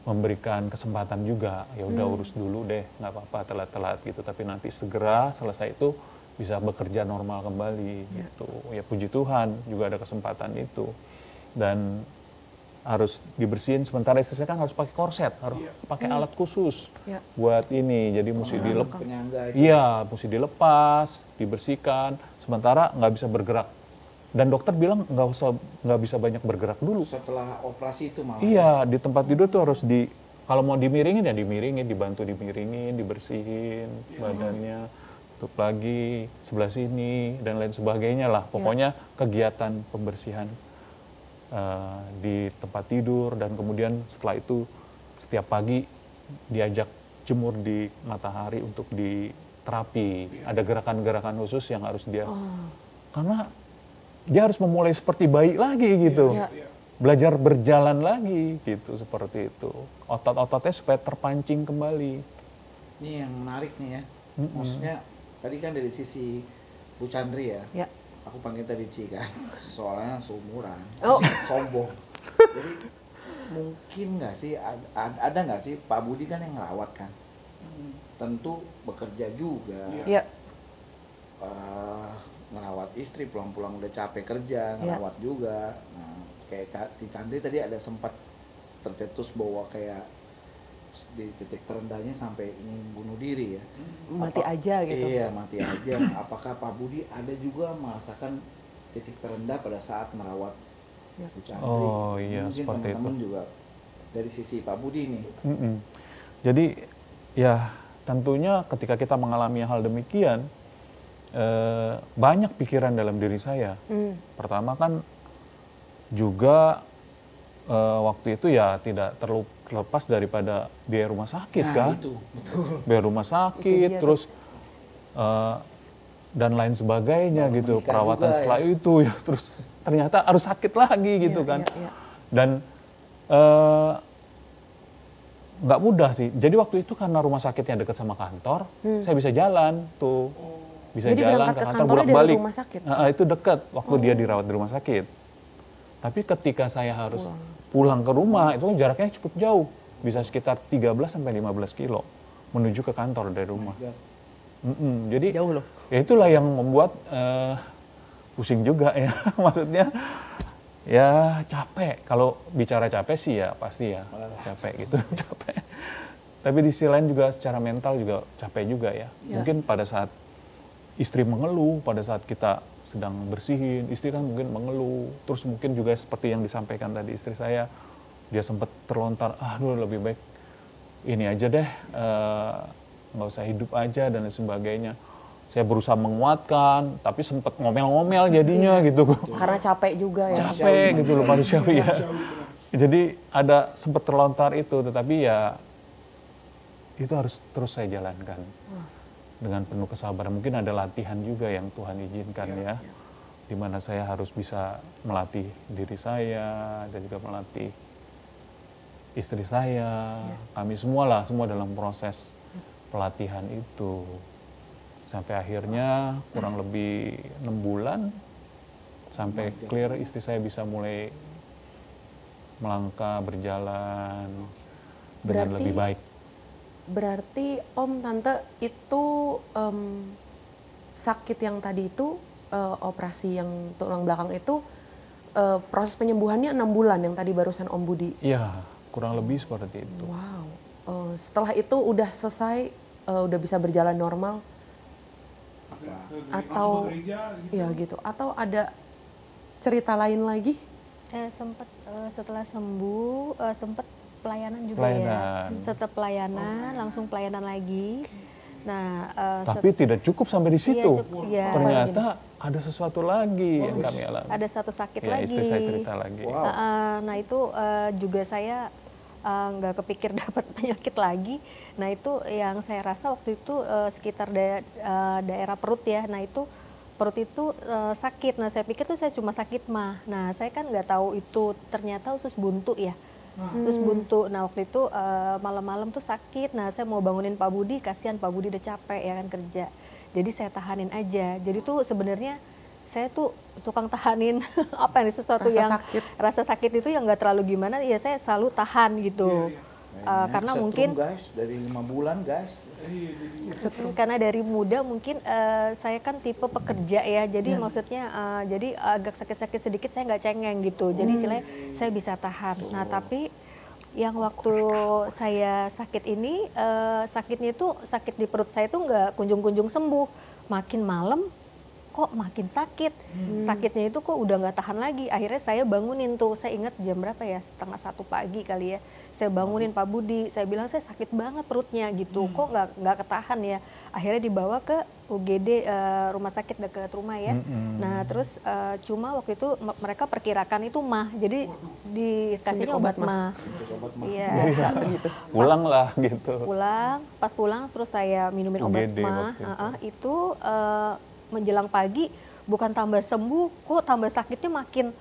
memberikan kesempatan juga, ya udah urus dulu deh, nggak apa-apa telat-telat gitu, tapi nanti segera selesai itu bisa bekerja normal kembali gitu. Ya puji Tuhan juga ada kesempatan itu dan harus dibersihin. Sementara istri saya kan harus pakai korset, harus pakai alat khusus buat ini, jadi mesti dilepas. Iya, mesti dilepas, dibersihkan. Sementara nggak bisa bergerak. Dan dokter bilang nggak bisa banyak bergerak dulu. Setelah operasi itu malah. Iya, di tempat tidur tuh harus kalau mau dimiringin ya dimiringin, dibantu dimiringin, dibersihin badannya, tutup lagi sebelah sini dan lain sebagainya lah. Pokoknya kegiatan pembersihan di tempat tidur dan kemudian setelah itu setiap pagi diajak jemur di matahari untuk diterapi. Ada gerakan-gerakan khusus yang harus dia karena dia harus memulai seperti bayi lagi gitu. Belajar berjalan lagi gitu, seperti itu. Otot-ototnya supaya terpancing kembali. Ini yang menarik nih ya. Maksudnya tadi kan dari sisi Bu Chandri ya. aku panggil tadi Ci kan, soalnya seumuran, Oh. sombong. Jadi mungkin nggak sih ada nggak sih Pak Budi kan yang ngerawat kan, tentu bekerja juga, Iya. ngerawat istri pulang-pulang udah capek kerja, ngerawat juga. Nah, kayak Ci Chandri tadi ada sempat tercetus bahwa kayak di titik terendahnya sampai ingin bunuh diri ya. Mati aja gitu. Iya, mati aja. Apakah Pak Budi ada juga merasakan titik terendah pada saat merawat Bu Chandri? Oh, iya, Mungkin seperti teman-teman itu. juga dari sisi Pak Budi nih. Jadi ya tentunya ketika kita mengalami hal demikian, banyak pikiran dalam diri saya. Pertama kan juga waktu itu ya tidak terlepas daripada biaya rumah sakit kan. Itu, betul. Biaya rumah sakit, Itu dia terus dan lain sebagainya Baru gitu, menikah perawatan juga, setelah itu ya, terus ternyata harus sakit lagi gitu Iya, kan. iya, iya. Dan nggak mudah sih. Jadi waktu itu karena rumah sakitnya dekat sama kantor, saya bisa jalan tuh. Bisa Jadi jalan berangkat ke ke kantor kantornya dari bolak-balik. rumah sakit? Itu dekat waktu dia dirawat di rumah sakit. Tapi ketika saya harus pulang ke rumah, itu kan jaraknya cukup jauh. Bisa sekitar 13 sampai 15 kilo menuju ke kantor dari rumah. Jadi Jauh loh. ya itulah yang membuat pusing juga ya. Maksudnya ya capek. Kalau bicara capek sih ya pasti ya capek gitu. Capek. Tapi di sisi lain juga secara mental juga capek juga ya. Mungkin pada saat istri mengeluh, pada saat kita sedang bersihin, istri kan mungkin mengeluh. Terus mungkin juga seperti yang disampaikan tadi istri saya, dia sempat terlontar, aduh lebih baik ini aja deh, nggak usah hidup aja dan lain sebagainya. Saya berusaha menguatkan, tapi sempat ngomel-ngomel jadinya gitu. Karena capek juga ya. Capek gitu loh manusiawi ya. Jadi ada sempat terlontar itu, tetapi ya itu harus terus saya jalankan dengan penuh kesabaran. Mungkin ada latihan juga yang Tuhan izinkan ya, di mana saya harus bisa melatih diri saya dan juga melatih istri saya. Kami semua dalam proses pelatihan itu sampai akhirnya kurang lebih 6 bulan sampai clear istri saya bisa mulai melangkah berjalan dengan Berarti- lebih baik. Berarti Om Tante itu sakit yang tadi itu operasi yang tulang belakang itu proses penyembuhannya 6 bulan yang tadi barusan Om Budi. Iya, kurang lebih seperti itu. Wow. Setelah itu udah selesai, udah bisa berjalan normal atau ya gitu. Atau ada cerita lain lagi? Sempat setelah sembuh sempat pelayanan juga Pelayanan. ya. Setelah pelayanan langsung pelayanan lagi. Nah, Tapi tidak cukup sampai di situ. iya. Ternyata ada sesuatu lagi yang kami alami. Ada satu sakit Ya, lagi. istri saya cerita lagi. Wow. Nah itu juga saya nggak kepikir dapat penyakit lagi. Nah itu yang saya rasa waktu itu sekitar daerah perut ya. Nah itu perut itu sakit. Nah saya pikir tuh saya cuma sakit mah. Nah saya kan nggak tahu itu ternyata usus buntu ya. Terus buntu. Nah waktu itu malam-malam tuh sakit. Nah saya mau bangunin Pak Budi, kasihan Pak Budi udah capek ya kan kerja. Jadi saya tahanin aja. Jadi tuh sebenarnya saya tuh tukang tahanin apa nih sesuatu Rasa yang sakit. rasa sakit itu yang nggak terlalu gimana. Ya saya selalu tahan gitu. Karena Setrum, mungkin guys dari 5 bulan guys. karena dari muda mungkin saya kan tipe pekerja ya, jadi maksudnya jadi agak sakit-sakit sedikit saya nggak cengeng gitu, jadi istilahnya saya bisa tahan. Nah tapi yang waktu saya sakit ini sakitnya itu sakit di perut saya itu nggak kunjung-kunjung sembuh, makin malam kok makin sakit, sakitnya itu kok udah nggak tahan lagi. Akhirnya saya bangunin tuh, saya ingat jam berapa ya, 1:30 pagi kali ya. Saya bangunin Pak Budi, saya bilang saya sakit banget perutnya gitu, kok nggak ketahan ya. Akhirnya dibawa ke UGD rumah sakit dekat rumah ya. Nah terus cuma waktu itu mereka perkirakan itu mah, jadi dikasihnya Suntik obat obat mah. Obat mah. Iya. gitu. Pulang lah gitu. Pas pulang terus saya minumin obat UGD mah. waktu Itu menjelang pagi bukan tambah sembuh, kok tambah sakitnya makin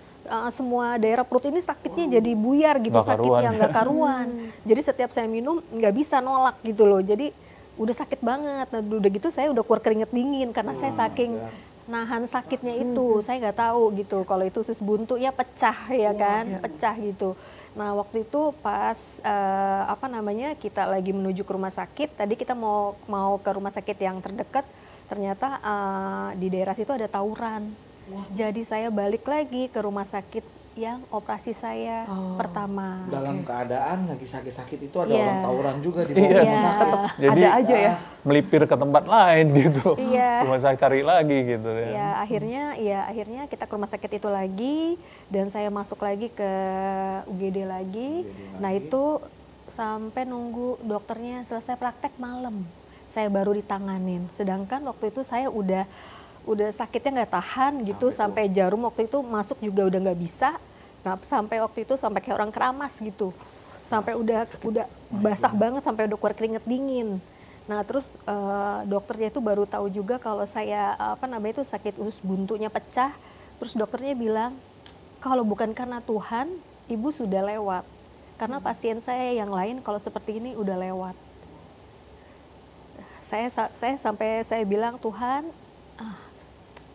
semua daerah perut ini sakitnya jadi buyar gitu, Nggak karuan. sakitnya nggak karuan. Jadi setiap saya minum nggak bisa nolak gitu loh. Jadi udah sakit banget. Nah udah gitu saya udah keluar keringet dingin karena saya saking nahan sakitnya itu. Saya nggak tahu gitu kalau itu usus buntu ya pecah ya kan, pecah gitu. Nah waktu itu pas kita lagi menuju ke rumah sakit, tadi kita mau ke rumah sakit yang terdekat, ternyata di daerah situ ada tawuran. Jadi saya balik lagi ke rumah sakit yang operasi saya pertama. Dalam keadaan lagi sakit-sakit itu ada Iya. orang tawuran juga di bawah Iya. rumah sakit. Jadi Ada aja ya. melipir ke tempat lain gitu. Iya. Cuma saya cari lagi gitu ya. Ya akhirnya kita ke rumah sakit itu lagi dan saya masuk lagi ke UGD lagi. Nah itu sampai nunggu dokternya selesai praktek malam, saya baru ditanganin. Sedangkan waktu itu saya udah sakitnya nggak tahan gitu, sampai jarum waktu itu masuk juga udah nggak bisa. Nah sampai waktu itu sampai kayak orang keramas gitu, sampai udah basah banget, sampai udah keluar keringet dingin. Nah terus dokternya itu baru tahu juga kalau saya itu sakit usus buntunya pecah. Terus dokternya bilang kalau bukan karena Tuhan, ibu sudah lewat. Karena pasien saya yang lain kalau seperti ini udah lewat. Saya sampai saya bilang, Tuhan,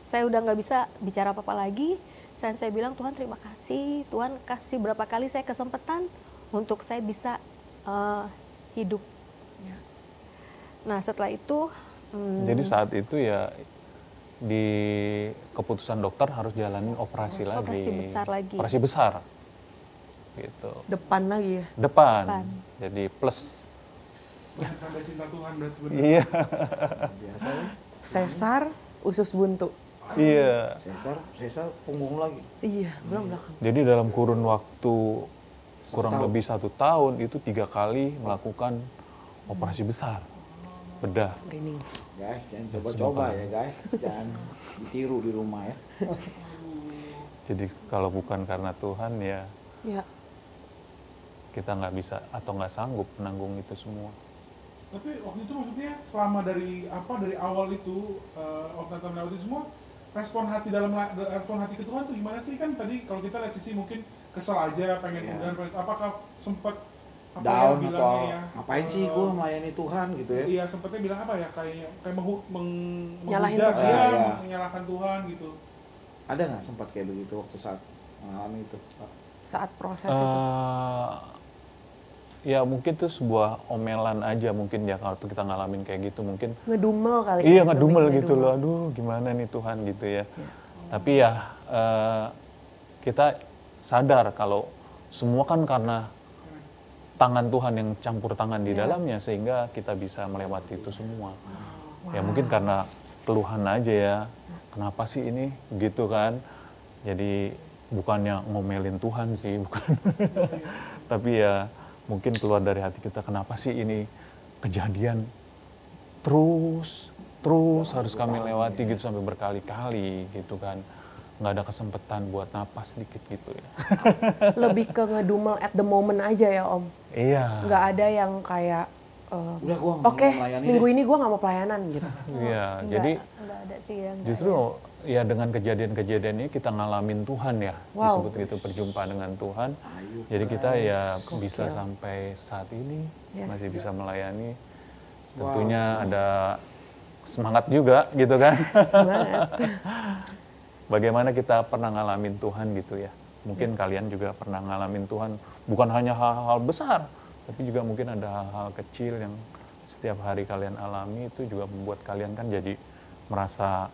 saya udah nggak bisa bicara apa-apa lagi. Saya bilang, Tuhan terima kasih. Tuhan kasih berapa kali saya kesempatan untuk saya bisa hidup. Nah setelah itu. Jadi saat itu ya di keputusan dokter harus jalanin operasi lagi. Operasi besar lagi. Operasi besar. Gitu. Depan lagi ya. Depan. Jadi plus. Tanda cinta Tuhan berarti benar. Iya. Biasanya Sesar, usus buntu. Iya. sesar punggung lagi. Iya, belakang. Jadi dalam kurun waktu kurang tahun. lebih 1 tahun itu 3 kali melakukan operasi besar bedah. Merinding. Guys, jangan coba-coba ya guys. Jangan ditiru di rumah ya. Jadi kalau bukan karena Tuhan ya Ya. kita nggak bisa atau nggak sanggup menanggung itu semua. Tapi waktu itu maksudnya selama dari awal itu waktu Tante melewati semua, respon hati ke Tuhan tuh gimana sih? Kan tadi kalau kita lihat sisi mungkin kesel aja, pengen Iya. udahan, apakah sempat Down ya atau bilangnya ya, ngapain sih gue melayani Tuhan gitu ya. Iya, sempatnya bilang apa ya, kayak Nyalahin menghujat, Tuhan. ya, Iya. menyalahkan Tuhan gitu. Ada nggak sempat kayak begitu waktu saat mengalami itu? Saat proses itu. Ya mungkin itu sebuah omelan aja mungkin ya kalau kita ngalamin kayak gitu mungkin. Ngedumel kali. Iya ya, ngedumel lebih gitu loh, aduh gimana nih Tuhan gitu ya. Tapi ya kita sadar kalau semua kan karena tangan Tuhan yang campur tangan di dalamnya sehingga kita bisa melewati itu semua. Ya mungkin karena keluhan aja ya, kenapa sih ini gitu kan. Jadi bukannya ngomelin Tuhan sih, bukan. Tapi ya mungkin keluar dari hati kita, kenapa sih ini kejadian terus harus kami lewati gitu sampai berkali-kali gitu kan. Nggak ada kesempatan buat napas sedikit gitu ya. Lebih ke ngedumel at the moment aja ya Om. Iya. Nggak ada yang kayak Udah gua nggak oke, mau melayani minggu deh. ini gue nggak mau pelayanan gitu. Iya, Nggak, jadi nggak ada sih yang justru ya dengan kejadian-kejadian ini kita ngalamin Tuhan ya. Wow. Disebut gitu, berjumpa dengan Tuhan. Ayo, Jadi kita ya Gokil. bisa sampai saat ini Yes. masih bisa melayani. Wow. Tentunya ada semangat juga gitu kan. Semangat. Bagaimana kita pernah ngalamin Tuhan gitu ya. Mungkin kalian juga pernah ngalamin Tuhan, bukan hanya hal-hal besar, tapi juga mungkin ada hal-hal kecil yang setiap hari kalian alami itu juga membuat kalian kan jadi merasa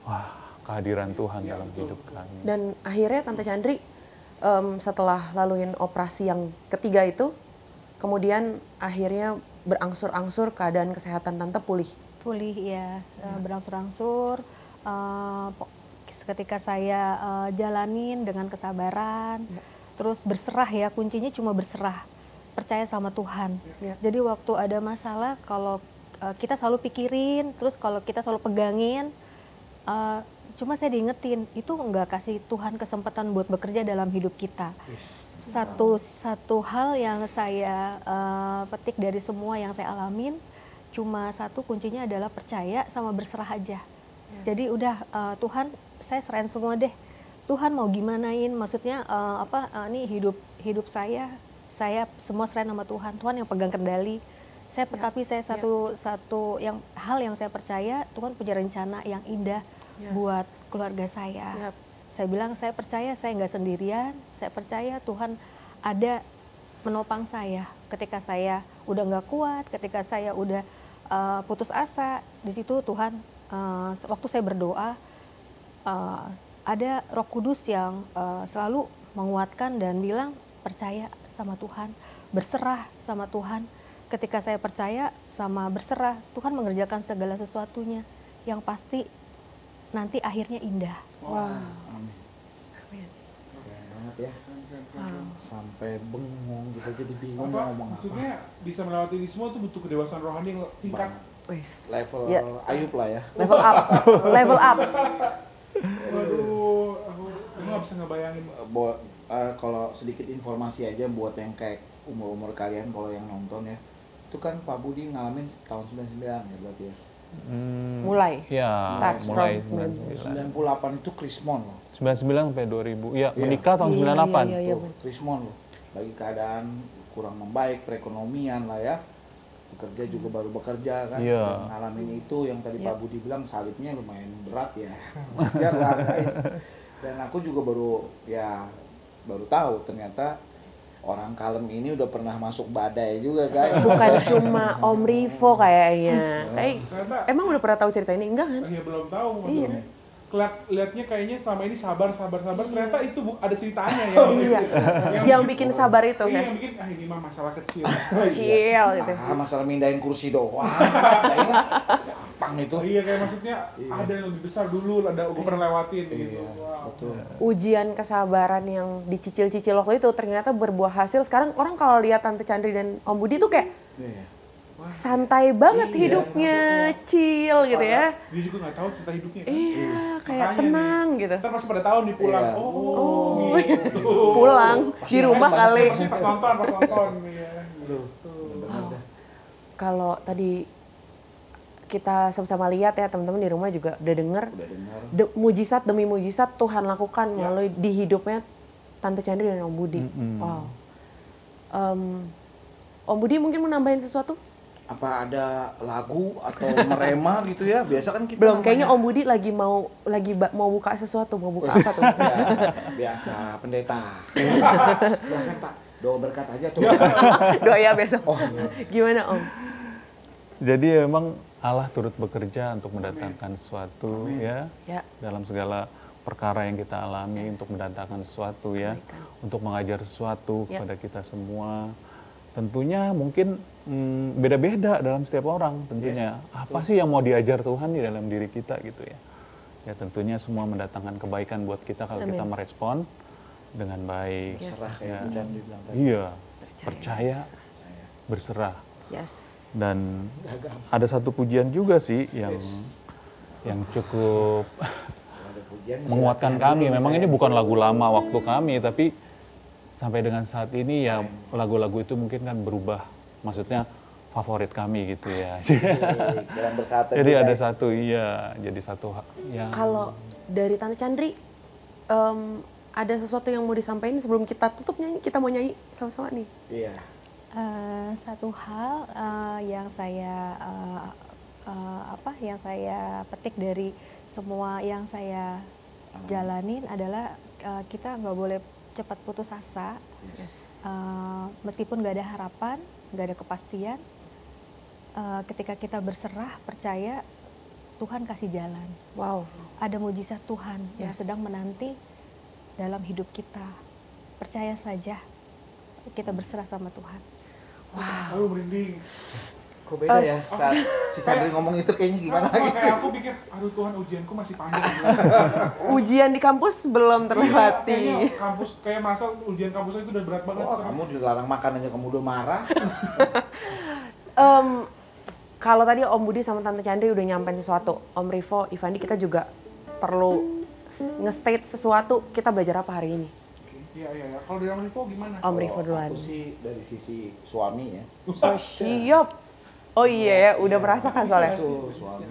wah kehadiran Tuhan dalam hidup kami. Dan akhirnya Tante Chandri setelah laluin operasi yang ketiga itu, kemudian akhirnya berangsur-angsur keadaan kesehatan Tante pulih. pulih ya, berangsur-angsur. Ketika saya jalanin dengan kesabaran, terus berserah ya, kuncinya cuma berserah, percaya sama Tuhan. Ya. Jadi waktu ada masalah, kalau kita selalu pikirin, terus kalau kita selalu pegangin, cuma saya diingetin, itu nggak kasih Tuhan kesempatan buat bekerja dalam hidup kita. Satu hal yang saya petik dari semua yang saya alamin, cuma satu kuncinya adalah percaya sama berserah aja. Jadi udah Tuhan, saya serahin semua deh. Tuhan mau gimanain, maksudnya nih hidup saya semua serahin sama Tuhan. Tuhan yang pegang kendali. Tapi saya hal yang saya percaya, Tuhan punya rencana yang indah buat keluarga saya. Yap. Saya bilang saya percaya saya nggak sendirian, saya percaya Tuhan ada menopang saya ketika saya udah nggak kuat, ketika saya udah putus asa. Di situ Tuhan waktu saya berdoa ada Roh Kudus yang selalu menguatkan dan bilang percaya sama Tuhan, berserah sama Tuhan. Ketika saya percaya sama berserah, Tuhan mengerjakan segala sesuatunya yang pasti nanti akhirnya indah. Wah. Amin. Amin. Keren banget ya. Sampai bengong gitu, jadi bingung Apa? mau ngomong apa. Maksudnya bisa melewati ini semua tuh butuh kedewasaan rohani yang tingkat. Wes. Level Ya. Ayub lah ya. Level up. Level up. Waduh, aku nggak bisa ngebayangin. Kalau sedikit informasi aja buat yang kayak umur-umur kalian kalau yang nonton ya, itu kan Pak Budi ngalamin tahun 99 ya berarti ya. Mulai. Ya, Start mulai from 98 itu Krismon loh. 99 sampai 2000. Iya, Iya. menikah tahun Iya, 98. iya, iya. Tuh, Krismon loh. Lagi keadaan kurang membaik, perekonomian lah ya. Bekerja juga baru bekerja kan. Iya. Dan ngalamin itu yang tadi Iya. Pak Budi bilang salibnya lumayan berat ya. Wajar lah guys. Dan aku juga baru tahu ternyata orang kalem ini udah pernah masuk badai juga guys. Bukan cuma Om Rivo kayaknya. Ternyata Emang udah pernah tahu cerita ini? Enggak kan? ya belum tahu Iya. maksudnya. Lihatnya kayaknya selama ini sabar, ternyata itu ada ceritanya ya. Iya. Yang bikin sabar itu Iya, kan. yang bikin ini mah masalah kecil. Chill gitu. Masalah mindahin kursi doang. Kayaknya gampang itu. Oh iya, kayak maksudnya ada yang lebih besar dulu, gue pernah lewatin gitu. Iya, Wow. betul. Ujian kesabaran yang dicicil-cicil waktu itu ternyata berbuah hasil. Sekarang orang kalau lihat Tante Chandri dan Om Budi tuh kayak Iya. santai banget Iya, hidupnya, chill gitu ya. Dia juga nggak tahu cerita hidupnya kan. Iya, kayak Makanya tenang nih, gitu. Ntar pasti pada tahun nih pulang. Iya. Oh, gitu. Pulang di rumah banget kali. Pasti pas nonton. Iya. Bener-bener. Kalau tadi kita sama-sama lihat ya teman-teman di rumah juga udah denger Udah dengar. mujizat demi mujizat Tuhan lakukan melalui di hidupnya Tante Chandri dan Om Budi. Wow. Om Budi mungkin mau nambahin sesuatu? Apa ada lagu atau merema gitu ya? Biasa kan kita Belum, kayaknya namanya- Om Budi lagi mau buka sesuatu, mau buka apa tuh? Ya, biasa pendeta. Silahkan Pak, doa berkat aja tuh. Doa ya besok. Oh, iya. Gimana Om? Jadi emang Allah turut bekerja untuk mendatangkan sesuatu ya Ya. dalam segala perkara yang kita alami untuk mendatangkan sesuatu ya, untuk mengajar sesuatu Ya. kepada kita semua. Tentunya mungkin beda-beda dalam setiap orang tentunya. Apa sih yang mau diajar Tuhan di dalam diri kita gitu ya. Ya tentunya semua mendatangkan kebaikan buat kita kalau kita merespon dengan baik. Yes. Serah kayak Bu Chandri bilang tadi. Iya, percaya, berserah. Yes. Dan ada satu pujian juga sih yang cukup Ada pujian, menguatkan silakan kami. dulu Memang saya. ini bukan lagu lama waktu kami, tapi sampai dengan saat ini ya lagu-lagu itu mungkin kan berubah. Maksudnya favorit kami gitu ya. Dalam bersatu. Jadi guys. ada satu, iya, jadi satu yang Kalau dari Tante Chandri ada sesuatu yang mau disampaikan sebelum kita tutup nyanyi, kita mau nyanyi sama-sama nih. Iya. Satu hal yang saya yang saya petik dari semua yang saya jalanin adalah kita nggak boleh cepat putus asa. Yes. Meskipun nggak ada harapan, nggak ada kepastian, ketika kita berserah, percaya, Tuhan kasih jalan. Wow. Ada mujizat Tuhan yang Yes. sedang menanti dalam hidup kita. Percaya saja, kita berserah sama Tuhan. Aduh merinding. Kok beda ya saat si Chandri ngomong itu kayaknya gimana Nah, gitu. kayak aku pikir, aduh Tuhan ujianku masih panjang. Ujian di kampus belum Iya, terlewati. kayaknya kampus, kayak masa ujian kampus itu udah berat banget. Wah, kamu dilarang makan aja kamu udah marah. Kalau tadi Om Budi sama Tante Chandri udah nyampein sesuatu, Om Rivo, Ivandi, kita juga perlu nge-state sesuatu. Kita belajar apa hari ini? Iya. Kalau dari Om Rivo gimana? Om Rivo Kalau duluan. Aku sih dari sisi suami ya. Oh siap. Oh iya ya, udah merasakan soalnya. Itu suami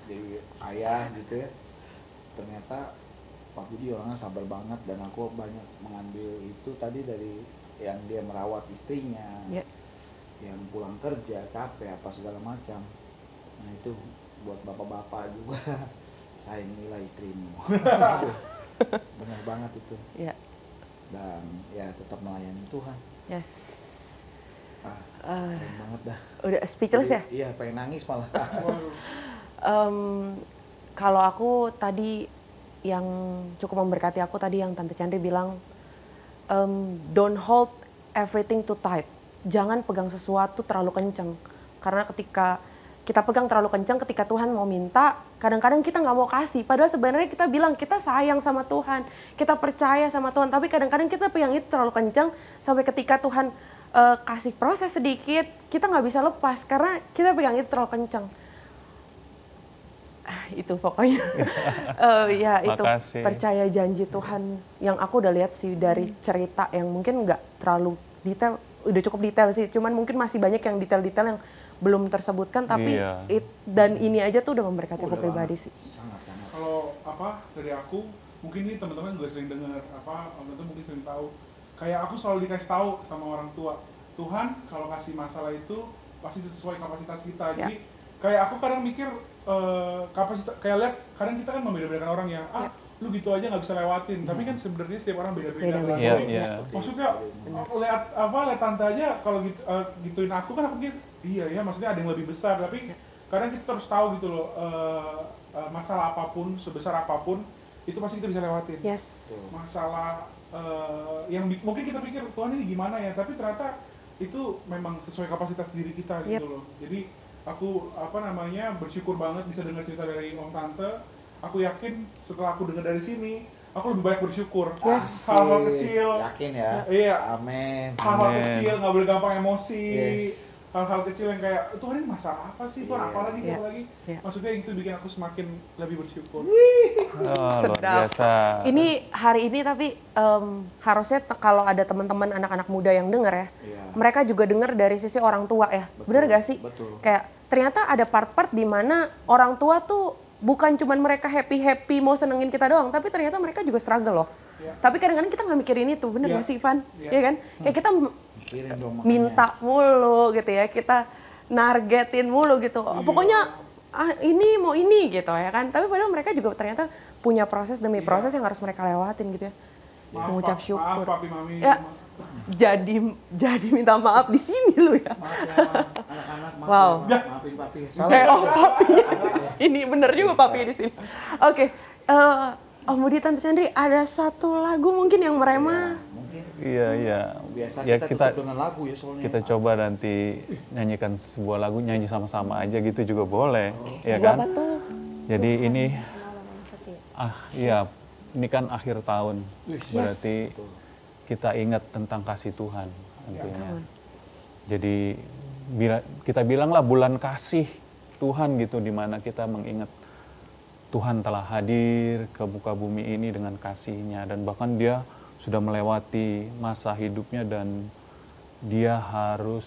jadi ayah gitu ya. Ternyata Pak Budi orangnya sabar banget dan aku banyak mengambil itu tadi dari yang dia merawat istrinya. Ya. Yang pulang kerja capek apa segala macam. Nah itu buat bapak-bapak juga sayangilah istrimu. Benar banget itu. Ya. Dan ya tetap melayani Tuhan. Yes. Keren banget dah. Udah speechless ya? Iya, pengen nangis malah. Kalau aku tadi yang cukup memberkati aku tadi yang Tante Chandri bilang, don't hold everything too tight. Jangan pegang sesuatu terlalu kenceng. Karena ketika kita pegang terlalu kenceng, ketika Tuhan mau minta, kadang-kadang kita nggak mau kasih. Padahal sebenarnya kita bilang kita sayang sama Tuhan, kita percaya sama Tuhan. Tapi kadang-kadang kita pegang itu terlalu kenceng, sampai ketika Tuhan kasih proses sedikit, kita nggak bisa lepas karena kita pegang itu terlalu kenceng. Itu pokoknya. Ya itu Makasih. percaya janji Tuhan yang aku udah lihat sih dari cerita yang mungkin nggak terlalu detail, udah cukup detail sih, cuman mungkin masih banyak yang detail-detail yang belum tersebutkan, tapi Iya. dan ini aja tuh udah memberkati aku pribadi sih. Sangat-sangat. Kalau dari aku, mungkin ini teman-teman juga sering dengar teman-teman mungkin sering tahu. Kayak aku selalu dikasih tahu sama orang tua, Tuhan kalau kasih masalah itu pasti sesuai kapasitas kita. Ya. Jadi kayak aku kadang mikir kapasitas, kayak lihat kadang kita kan membeda-bedakan orang ya. Lu gitu aja nggak bisa lewatin. Tapi kan sebenarnya setiap orang beda-beda. Beda-beda. Iya, Jadi, iya. maksudnya lihat tante aja kalau gituin aku kan aku pikir iya ya, maksudnya ada yang lebih besar. Tapi kadang kita terus tahu gitu loh, masalah apapun sebesar apapun itu pasti kita bisa lewatin. Yes. Masalah yang mungkin kita pikir Tuhan ini gimana ya, tapi ternyata itu memang sesuai kapasitas diri kita gitu loh. Jadi aku bersyukur banget bisa dengar cerita dari Om Tante. Aku yakin setelah aku dengar dari sini, aku lebih banyak bersyukur. Yes. Hal-hal kecil. Yakin ya? Iya. Amin. Hal-hal Amin. kecil nggak boleh gampang emosi. Yes. Hal-hal kecil yang kayak Tuhan ini masalah apa sih? Tuhan Iya. apa lagi? Iya. Apa lagi? Iya. Maksudnya itu bikin aku semakin lebih bersyukur. Oh, luar Sedap. biasa. Ini hari ini tapi harusnya kalau ada teman-teman anak-anak muda yang denger ya, Iya. mereka juga denger dari sisi orang tua ya. Betul, Bener gak sih? betul. Kayak ternyata ada part-part di mana orang tua tuh bukan cuman mereka happy-happy mau senengin kita doang, tapi ternyata mereka juga struggle loh. Iya. Tapi kadang-kadang kita nggak mikirin itu, bener Iya. gak sih Ivan? Iya. Iya kan? Kayak kita Mikirin dong makanya. minta mulu gitu ya, kita nargetin mulu gitu. Pokoknya ini mau ini gitu ya kan. Tapi padahal mereka juga ternyata punya proses demi proses yang harus mereka lewatin gitu ya. Mengucap Maaf syukur. papi mami. Ya, jadi minta maaf di sini lu ya. Maaf ya, anak-anak, maaf Wow. ya, maafin papi. Kayak papinya di sini, bener juga papinya di sini. Oke, Om Budi, Tante Chandri, ada satu lagu mungkin yang merema. Mungkin Iya. biasa Ya, kita tutup dengan lagu ya soalnya. Kita coba nanti nyanyikan sebuah lagu, nyanyi sama-sama aja gitu juga boleh, ya Lagu kan? apa tuh? Jadi ini, Pengalaman setia. iya, ini kan akhir tahun, Yes. berarti Betul. kita ingat tentang kasih Tuhan tentunya. Jadi kita bilanglah bulan kasih Tuhan gitu, di mana kita mengingat Tuhan telah hadir ke muka bumi ini dengan kasih-Nya, dan bahkan Dia sudah melewati masa hidupnya dan Dia harus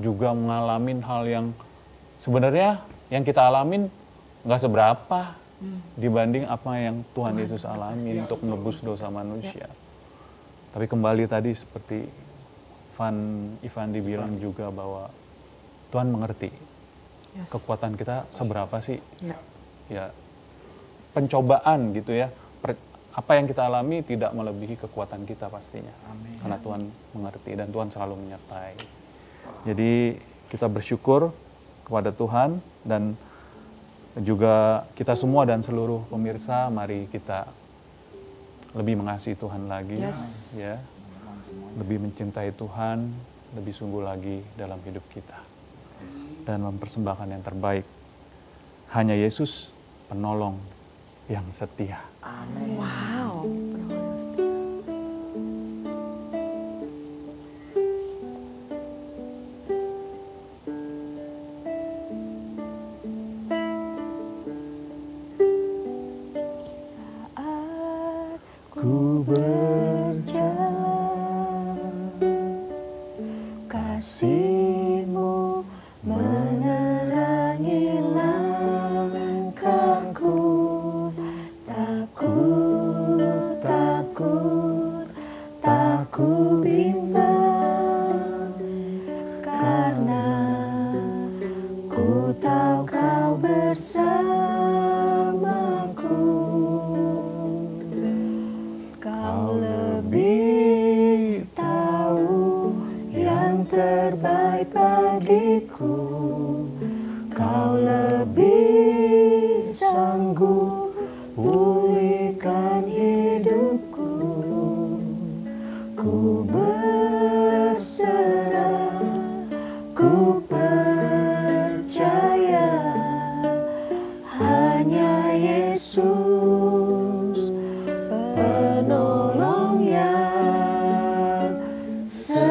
juga mengalami hal yang sebenarnya yang kita alamin nggak seberapa dibanding apa yang Tuhan Yesus alami untuk menebus dosa manusia. Tapi kembali tadi seperti Ivan dibilang juga bahwa Tuhan mengerti Yes. kekuatan kita seberapa sih. Ya. Ya, pencobaan gitu ya. Apa yang kita alami tidak melebihi kekuatan kita pastinya. Amin. Karena Tuhan mengerti dan Tuhan selalu menyertai. Jadi kita bersyukur kepada Tuhan, dan juga kita semua dan seluruh pemirsa, mari kita lebih mengasihi Tuhan lagi, Yes. ya, lebih mencintai Tuhan, lebih sungguh lagi dalam hidup kita, dan mempersembahkan yang terbaik. Hanya Yesus penolong yang setia. Amin. Wow. Saat Ku kasih-Mu menerangi langkahku, tak ku bimbang, karena ku tahu Kau bersama. bagiku, Kau lebih sanggup pulihkan hidupku. Ku berserah, ku percaya, hanya Yesus penolong yang setia.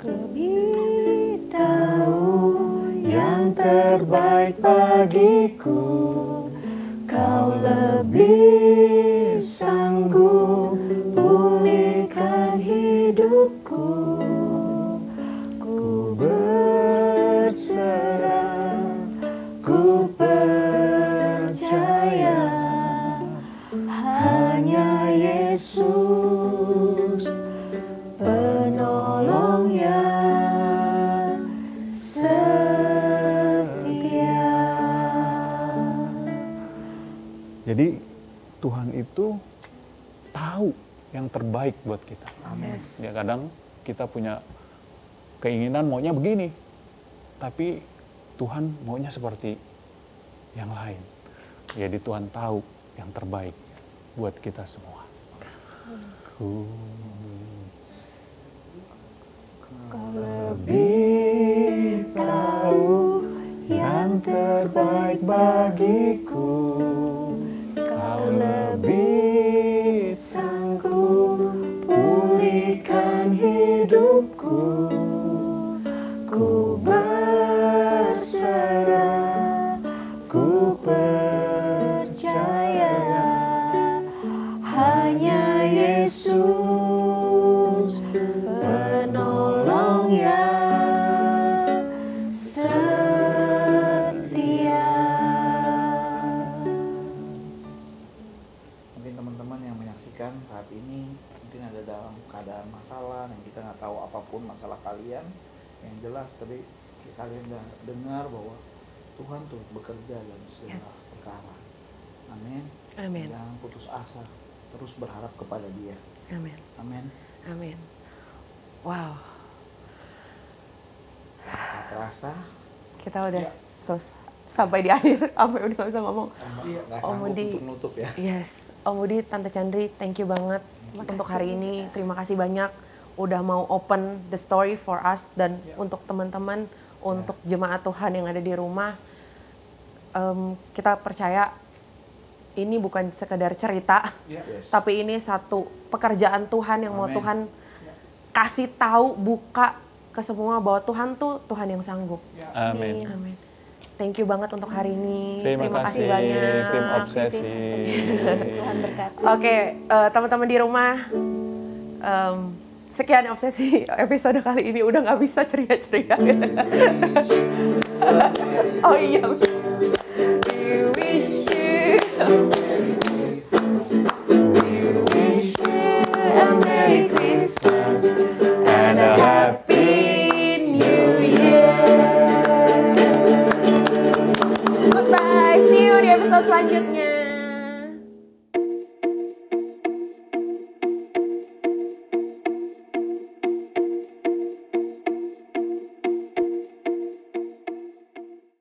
Lebih tahu yang terbaik bagiku, Kau lebih sanggup pulihkan hidupku. Ku berserah, ku percaya, hanya Yesus penolong yang setia. Jadi Tuhan itu tahu yang terbaik buat kita. Yes. Ya kadang kita punya keinginan maunya begini, tapi Tuhan maunya seperti yang lain. Jadi Tuhan tahu yang terbaik buat kita semua. Kau lebih tahu yang terbaik bagiku, Kau lebih sanggup pulihkan hidupku. Ku berserah, ku percaya, hanya Yesus penolong yang setia. Mungkin teman-teman yang menyaksikan saat ini mungkin ada dalam keadaan masalah yang kita nggak tahu apapun masalah kalian, yang jelas tadi kalian udah dengar bahwa Tuhan tuh bekerja dalam segala perkara. Amin. Amin. Jangan putus asa, terus berharap kepada Dia. Amin. Amin. Amin. Wow. Tak terasa Kita udah sampai di akhir, sampai udah gak bisa ngomong. nggak Om sanggup Budi. untuk nutup ya. Yes, Om Budi, Tante Chandri, thank you banget untuk hari ini. Terima kasih banyak udah mau open the story for us dan untuk teman-teman, untuk jemaat Tuhan yang ada di rumah. Kita percaya ini bukan sekedar cerita, Yes. tapi ini satu pekerjaan Tuhan yang mau Amin. Tuhan kasih tahu, buka ke semua bahwa Tuhan tuh Tuhan yang sanggup. Amin. Amin. Thank you banget untuk hari ini. Terima kasih banyak. tim obsesi. Tuhan berkati. Oke, teman-teman di rumah, sekian obsesi episode kali ini. Udah nggak bisa ceria-ceria. Oh iya. We wish you a Merry Christmas and a Happy New Year. Goodbye, see you di episode selanjutnya.